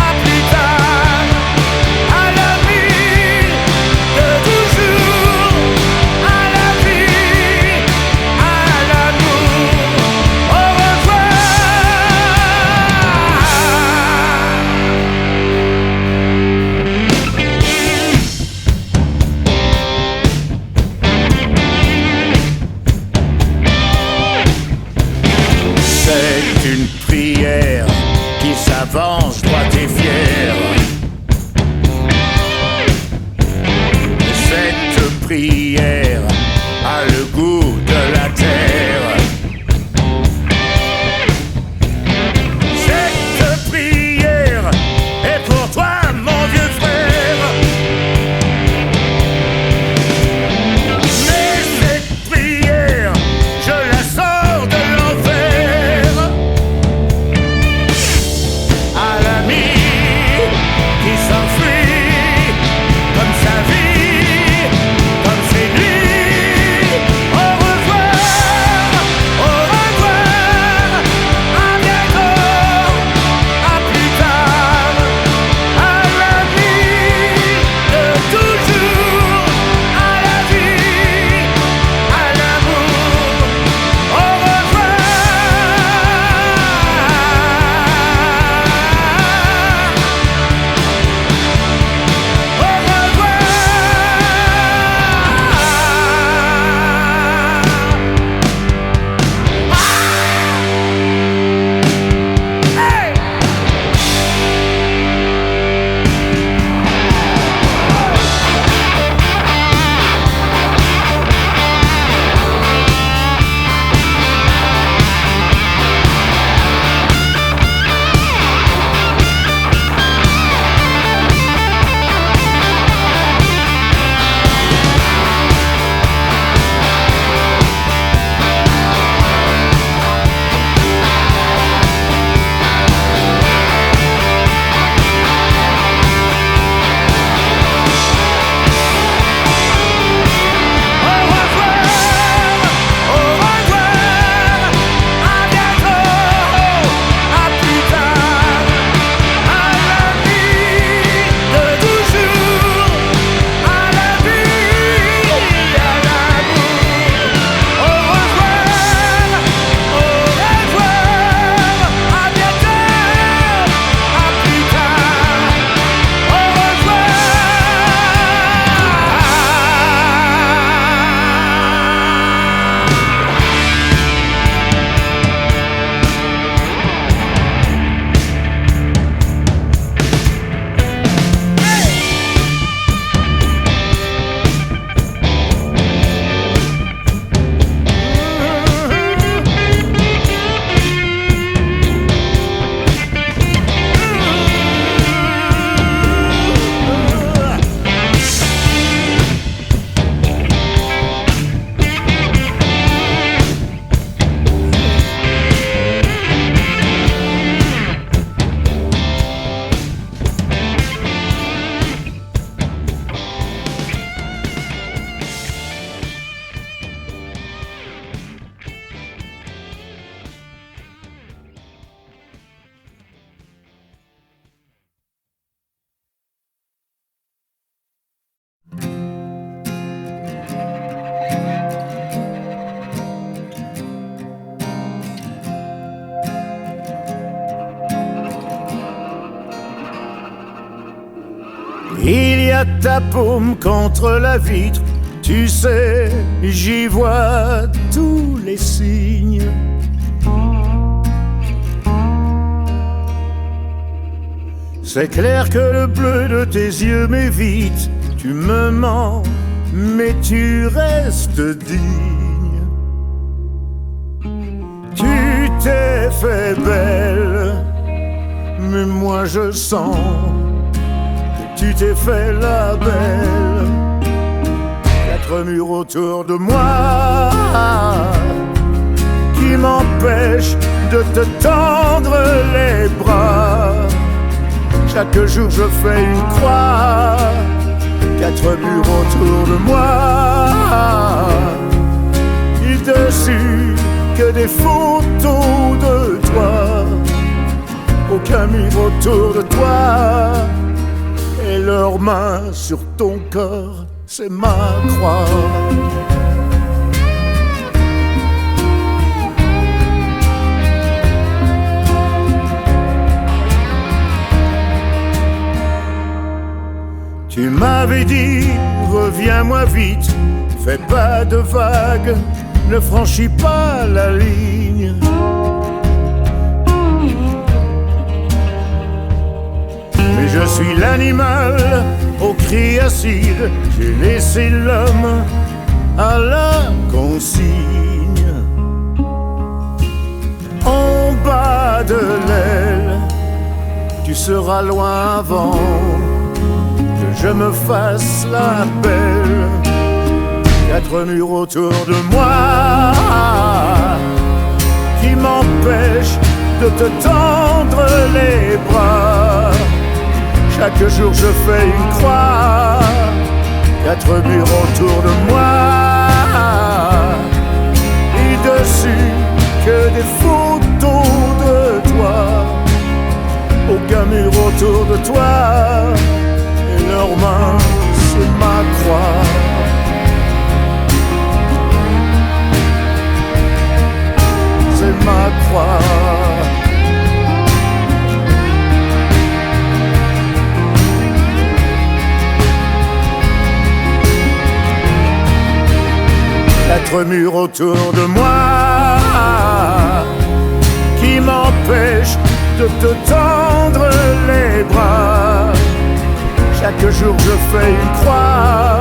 à plus tard, à l'ami de toujours, à la vie, à l'amour. Au revoir. C'est une prière qui s'avance droite et fière. Cette prière a le goût de la terre. Cette prière est pour toi, mon vieux frère. Mais cette prière, je la sors de l'enfer. À l'ami qui s'enfuit comme sa vie, comme ses nuits. Au revoir, à bientôt, à plus tard, à l'ami de toujours, à la vie, à l'amour. Au revoir. Il y a ta paume contre la vitre, tu sais, j'y vois tous les signes. C'est clair que le bleu de tes yeux m'évite. Tu me mens, mais tu restes digne. Tu t'es fait belle, mais moi je sens que tu t'es fait la belle. Quatre murs autour de moi qui m'empêchent de te tendre les bras. Chaque jour je fais une croix, quatre murs autour de moi, et dessus que des photos de toi. Aucun mur autour de toi, et leurs mains sur ton corps, c'est ma croix. Tu m'avais dit, reviens-moi vite, fais pas de vagues, ne franchis pas la ligne. Mais je suis l'animal au cri acide, j'ai laissé l'homme à la consigne. En bas de l'aile, tu seras loin avant que je me fasse la belle. Quatre murs autour de moi qui m'empêchent de te tendre les bras. Chaque jour je fais une croix, quatre murs autour de moi, et dessus que des photos de toi. Aucun mur autour de toi, et leurs mains c'est ma croix. C'est ma croix. Quatre murs autour de moi qui m'empêchent de te tendre les bras. Chaque jour je fais une croix,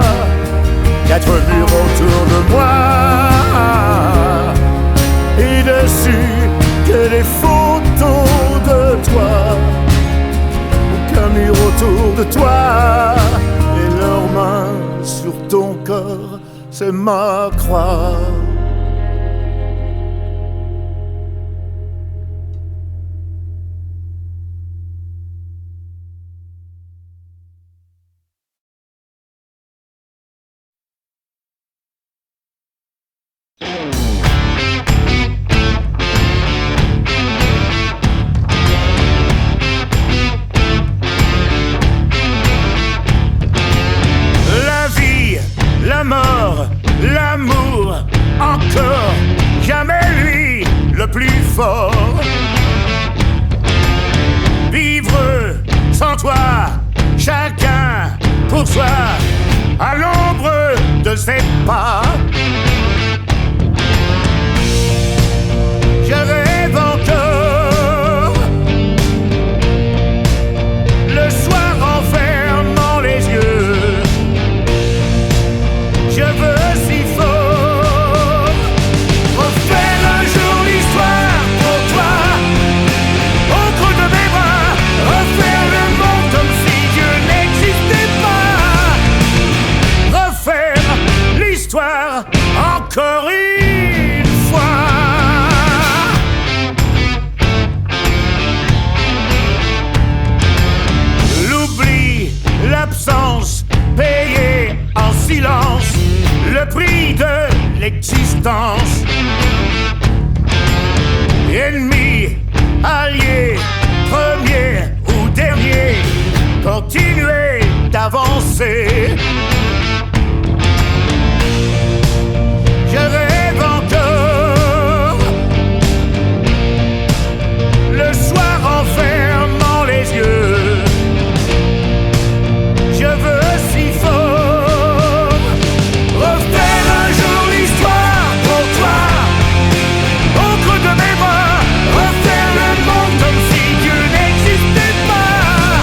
quatre murs autour de moi, et dessus que des photos de toi. Aucun mur autour de toi, et leurs mains sur ton corps, c'est ma croix. La vie, la mort, l'amour, encore jamais lui le plus fort. Vivre sans toi, chacun pour soi, à l'ombre de ses pas. Je rêve encore, le soir en fermant les yeux. Je veux si fort refaire un jour l'histoire pour toi. Au creux de mes bras, refaire le monde comme si Dieu n'existait pas. Refaire l'histoire encore une fois. L'oubli, l'absence, payée en silence, le prix de l'existence. Ennemi, allié, premier ou dernier, continuer d'avancer. Je rêve encore, le soir en fermant les yeux. Je veux si fort refaire un jour l'histoire pour toi. Au creux de mes bras, refaire le monde comme si Dieu n'existait pas.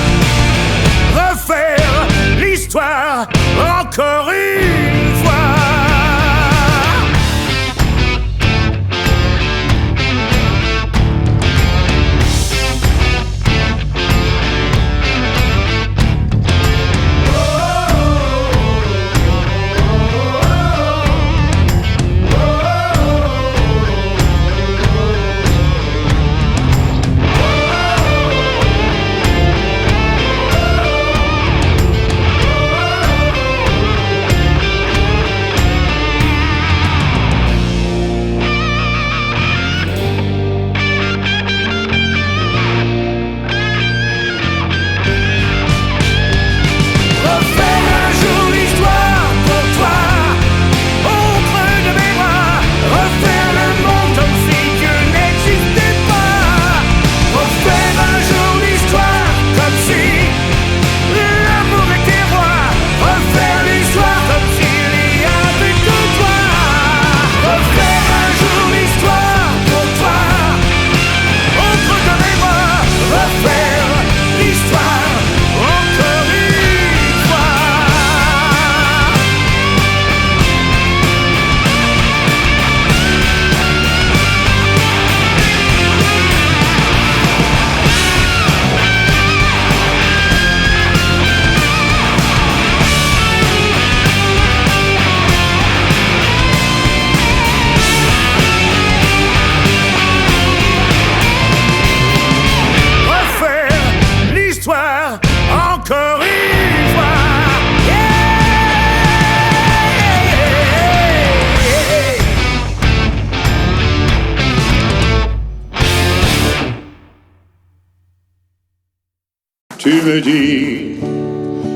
Tu me dis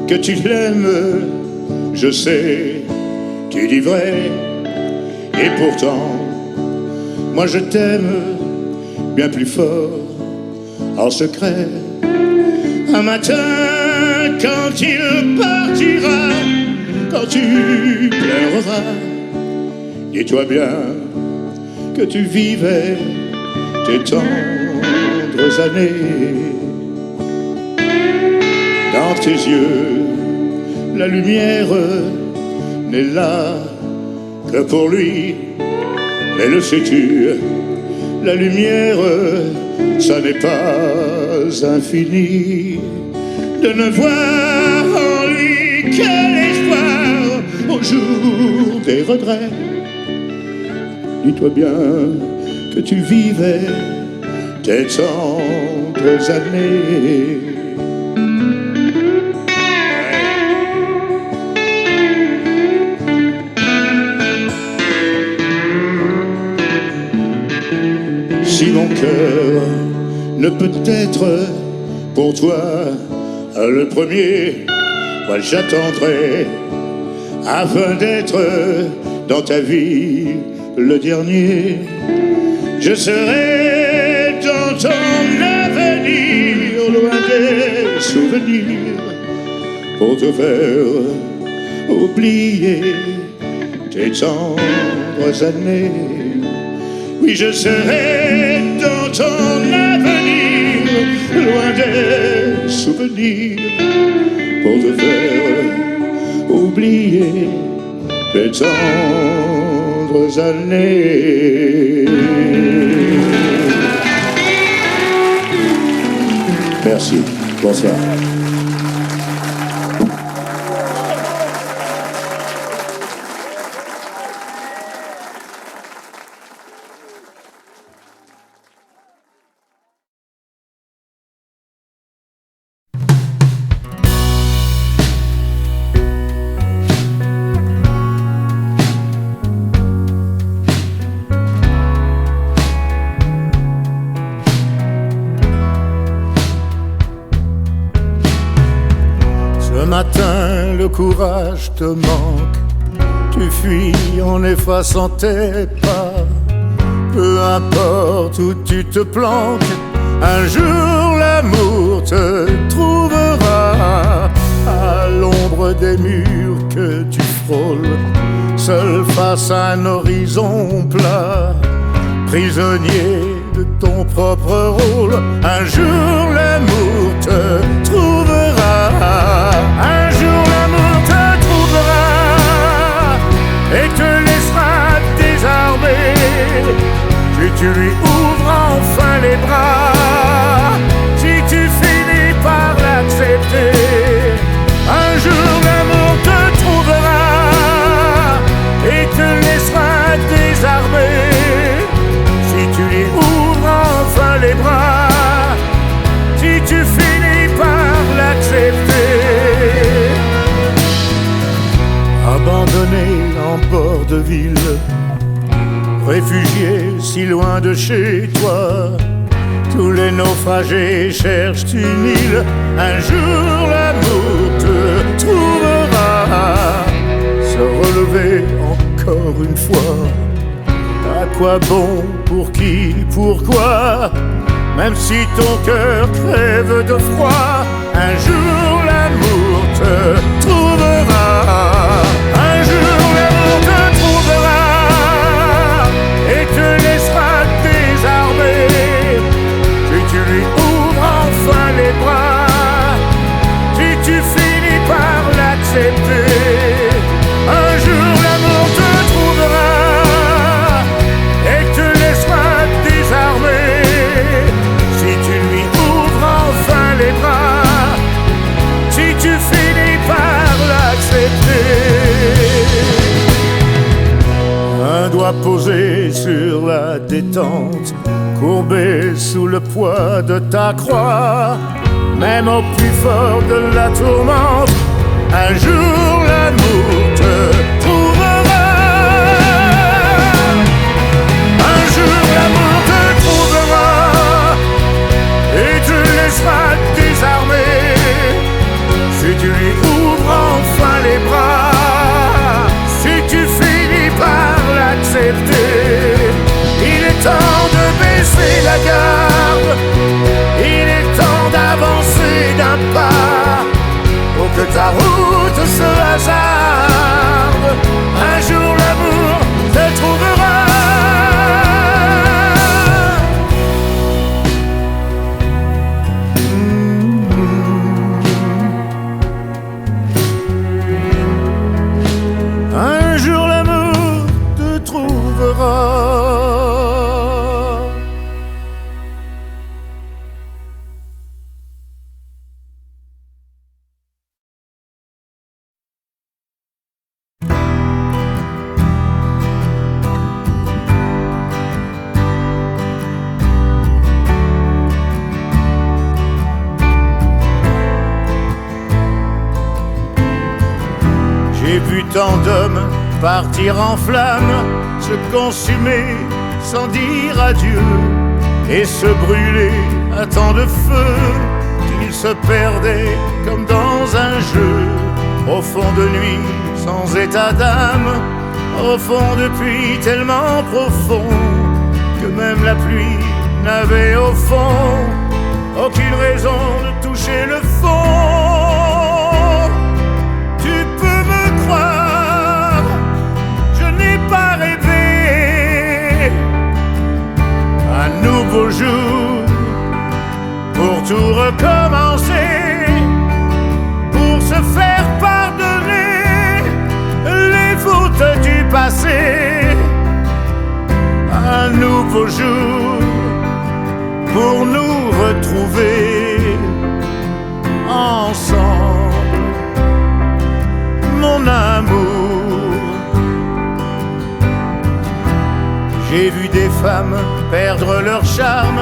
que tu l'aimes, je sais, tu dis vrai. Et pourtant, moi je t'aime bien plus fort, en secret. Un matin, quand il partira, quand tu pleureras, dis-toi bien que tu vivais tes tendres années. Dans tes yeux, la lumière n'est là que pour lui. Mais le sais-tu, la lumière, ça n'est pas infini. De ne voir en lui que l'espoir au jour des regrets. Dis-toi bien que tu vivais tes tendres années. Si mon cœur ne peut être pour toi le premier, moi j'attendrai afin d'être dans ta vie le dernier. Je serai dans ton avenir, loin des souvenirs, pour te faire oublier tes tendres années. Oui, je serai dans ton avenir, loin des souvenirs, pour te faire oublier tes tendres années. Merci, bonsoir. Ce matin, le courage te manque. Tu fuis en effaçant tes pas. Peu importe où tu te planques, un jour l'amour te trouvera. À l'ombre des murs que tu frôles, seul face à un horizon plat. Prisonnier de ton propre rôle, un jour l'amour te trouvera. Un jour l'amour te trouvera et te laissera désarmé. Si tu lui ouvres enfin les bras, si tu finis par l'accepter, un jour l'amour te trouvera et te laissera désarmé. Si tu lui ouvres enfin les bras, si tu finis par l'accepter. Abandonné en bord de ville, réfugié si loin de chez toi, tous les naufragés cherchent une île. Un jour l'amour te trouvera. Se relever encore une fois, à quoi bon, pour qui, pourquoi? Même si ton cœur crève de froid, un jour l'amour te trouvera. Un jour l'amour te trouvera et te laissera désarmé. Si tu lui ouvres enfin les bras, si tu finis par l'accepter, un jour l'amour te trouvera et te laissera désarmé. Si tu lui ouvres enfin les bras, si tu finis par l'accepter. Un doigt posé sur la détente, courbé sous le poids de ta croix, même au plus fort de la tourmente, un jour l'amour te trouvera. Un jour l'amour te trouvera et te laissera désarmé. mansarde. Un jour l'amour te trouvera. Un jour l'amour te trouvera. J'ai vu tant d'hommes partir en flammes, se consumer sans dire adieu, et se brûler à tant de feu qu'ils se perdaient comme dans un jeu. Au fond de nuit, sans état d'âme, au fond de puits tellement profond, que même la pluie n'avait au fond aucune raison de toucher le fond. Tu peux me croire, je n'ai pas rêvé un nouveau jour pour tout recommencer, pour se faire pardonner les fautes du passé. Un nouveau jour pour nous retrouver ensemble, mon amour. J'ai vu des femmes perdre leur charme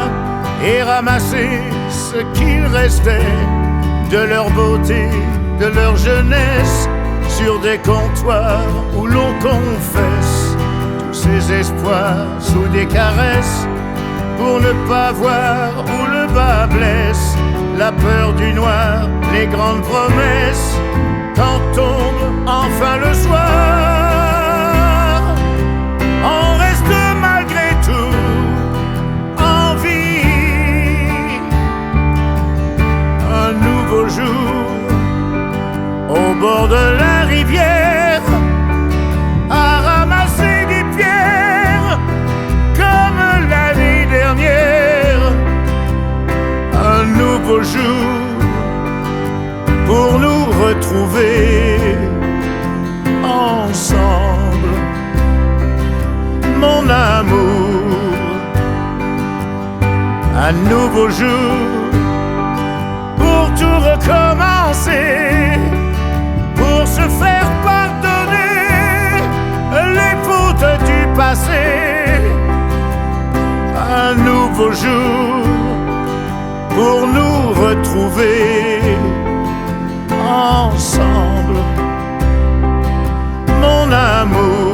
et ramasser ce qu'il restait de leur beauté, de leur jeunesse, sur des comptoirs où l'on confesse tous ces espoirs sous des caresses, pour ne pas voir où le bas blesse. La peur du noir, les grandes promesses, quand tombe enfin le soir, on reste malgré tout en vie. Un nouveau jour au bord de la rivière, à ramasser des pierres comme l'année dernière. Un nouveau jour pour nous retrouver ensemble, mon amour. Un nouveau jour pour tout recommencer, pour se faire pardonner les fautes du passé. Un nouveau jour pour nous retrouver ensemble, mon amour.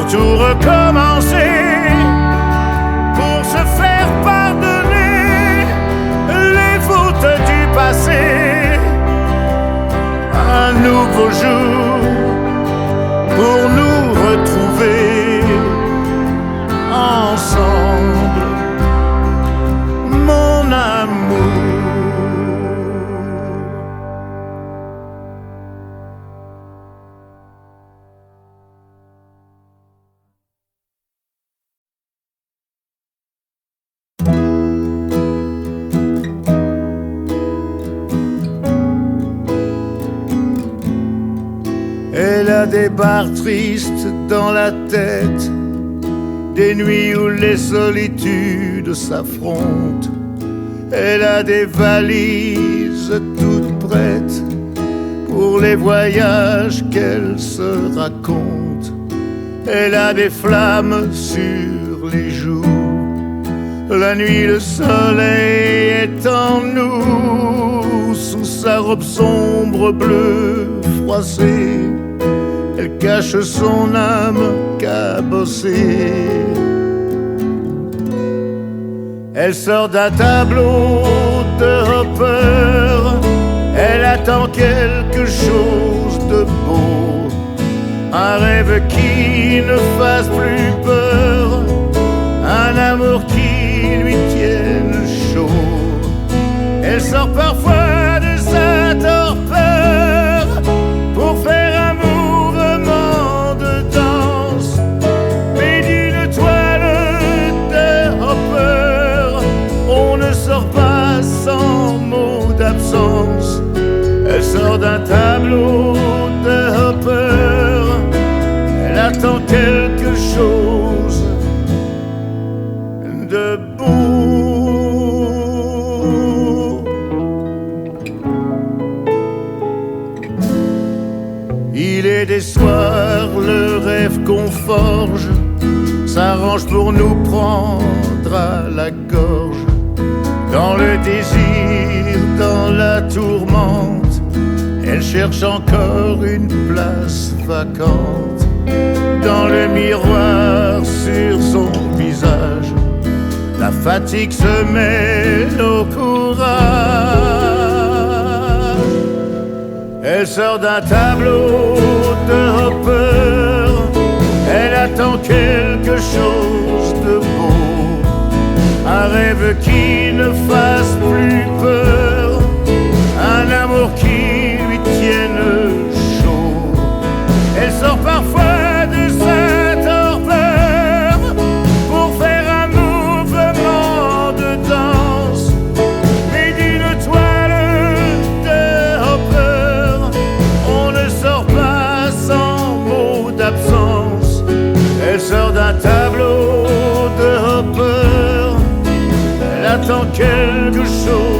Tout recommencer, pour se faire pardonner les fautes du passé. Un nouveau jour pour nous retrouver ensemble, mon amour. Elle a des barres tristes dans la tête, des nuits où les solitudes s'affrontent. Elle a des valises toutes prêtes pour les voyages qu'elle se raconte. Elle a des flammes sur les joues. La nuit, le soleil est en nous. Sous sa robe sombre bleu froissée, elle cache son âme cabossée. Elle sort d'un tableau de Hopper, elle attend quelque chose de beau, un rêve qui ne fasse plus peur, un amour qui lui tienne chaud. Elle sort parfois de sa torpeur pour faire un mouvement de danse, mais d'une toile de Hopper, on ne sort pas sans mot d'absence. Elle sort d'un tableau de Hopper, elle attend quelque chose de beau. Il est des soirs, le rêve qu'on forge s'arrange pour nous prendre à la gorge. Dans le désir, dans la tourmente, elle cherche encore une place vacante. Dans le miroir sur son visage, la fatigue se mêle au courage. Elle sort d'un tableau de Hopper, elle attend quelque chose de beau, un rêve qui ne fasse plus peur, un amour qui lui tienne chaud. Elle sort parfois de sa torpeur pour faire un mouvement de danse, mais d'une toile de Hopper, on ne sort pas sans mot d'absence. Elle sort d'un tableau de Hopper, elle attend quelque chose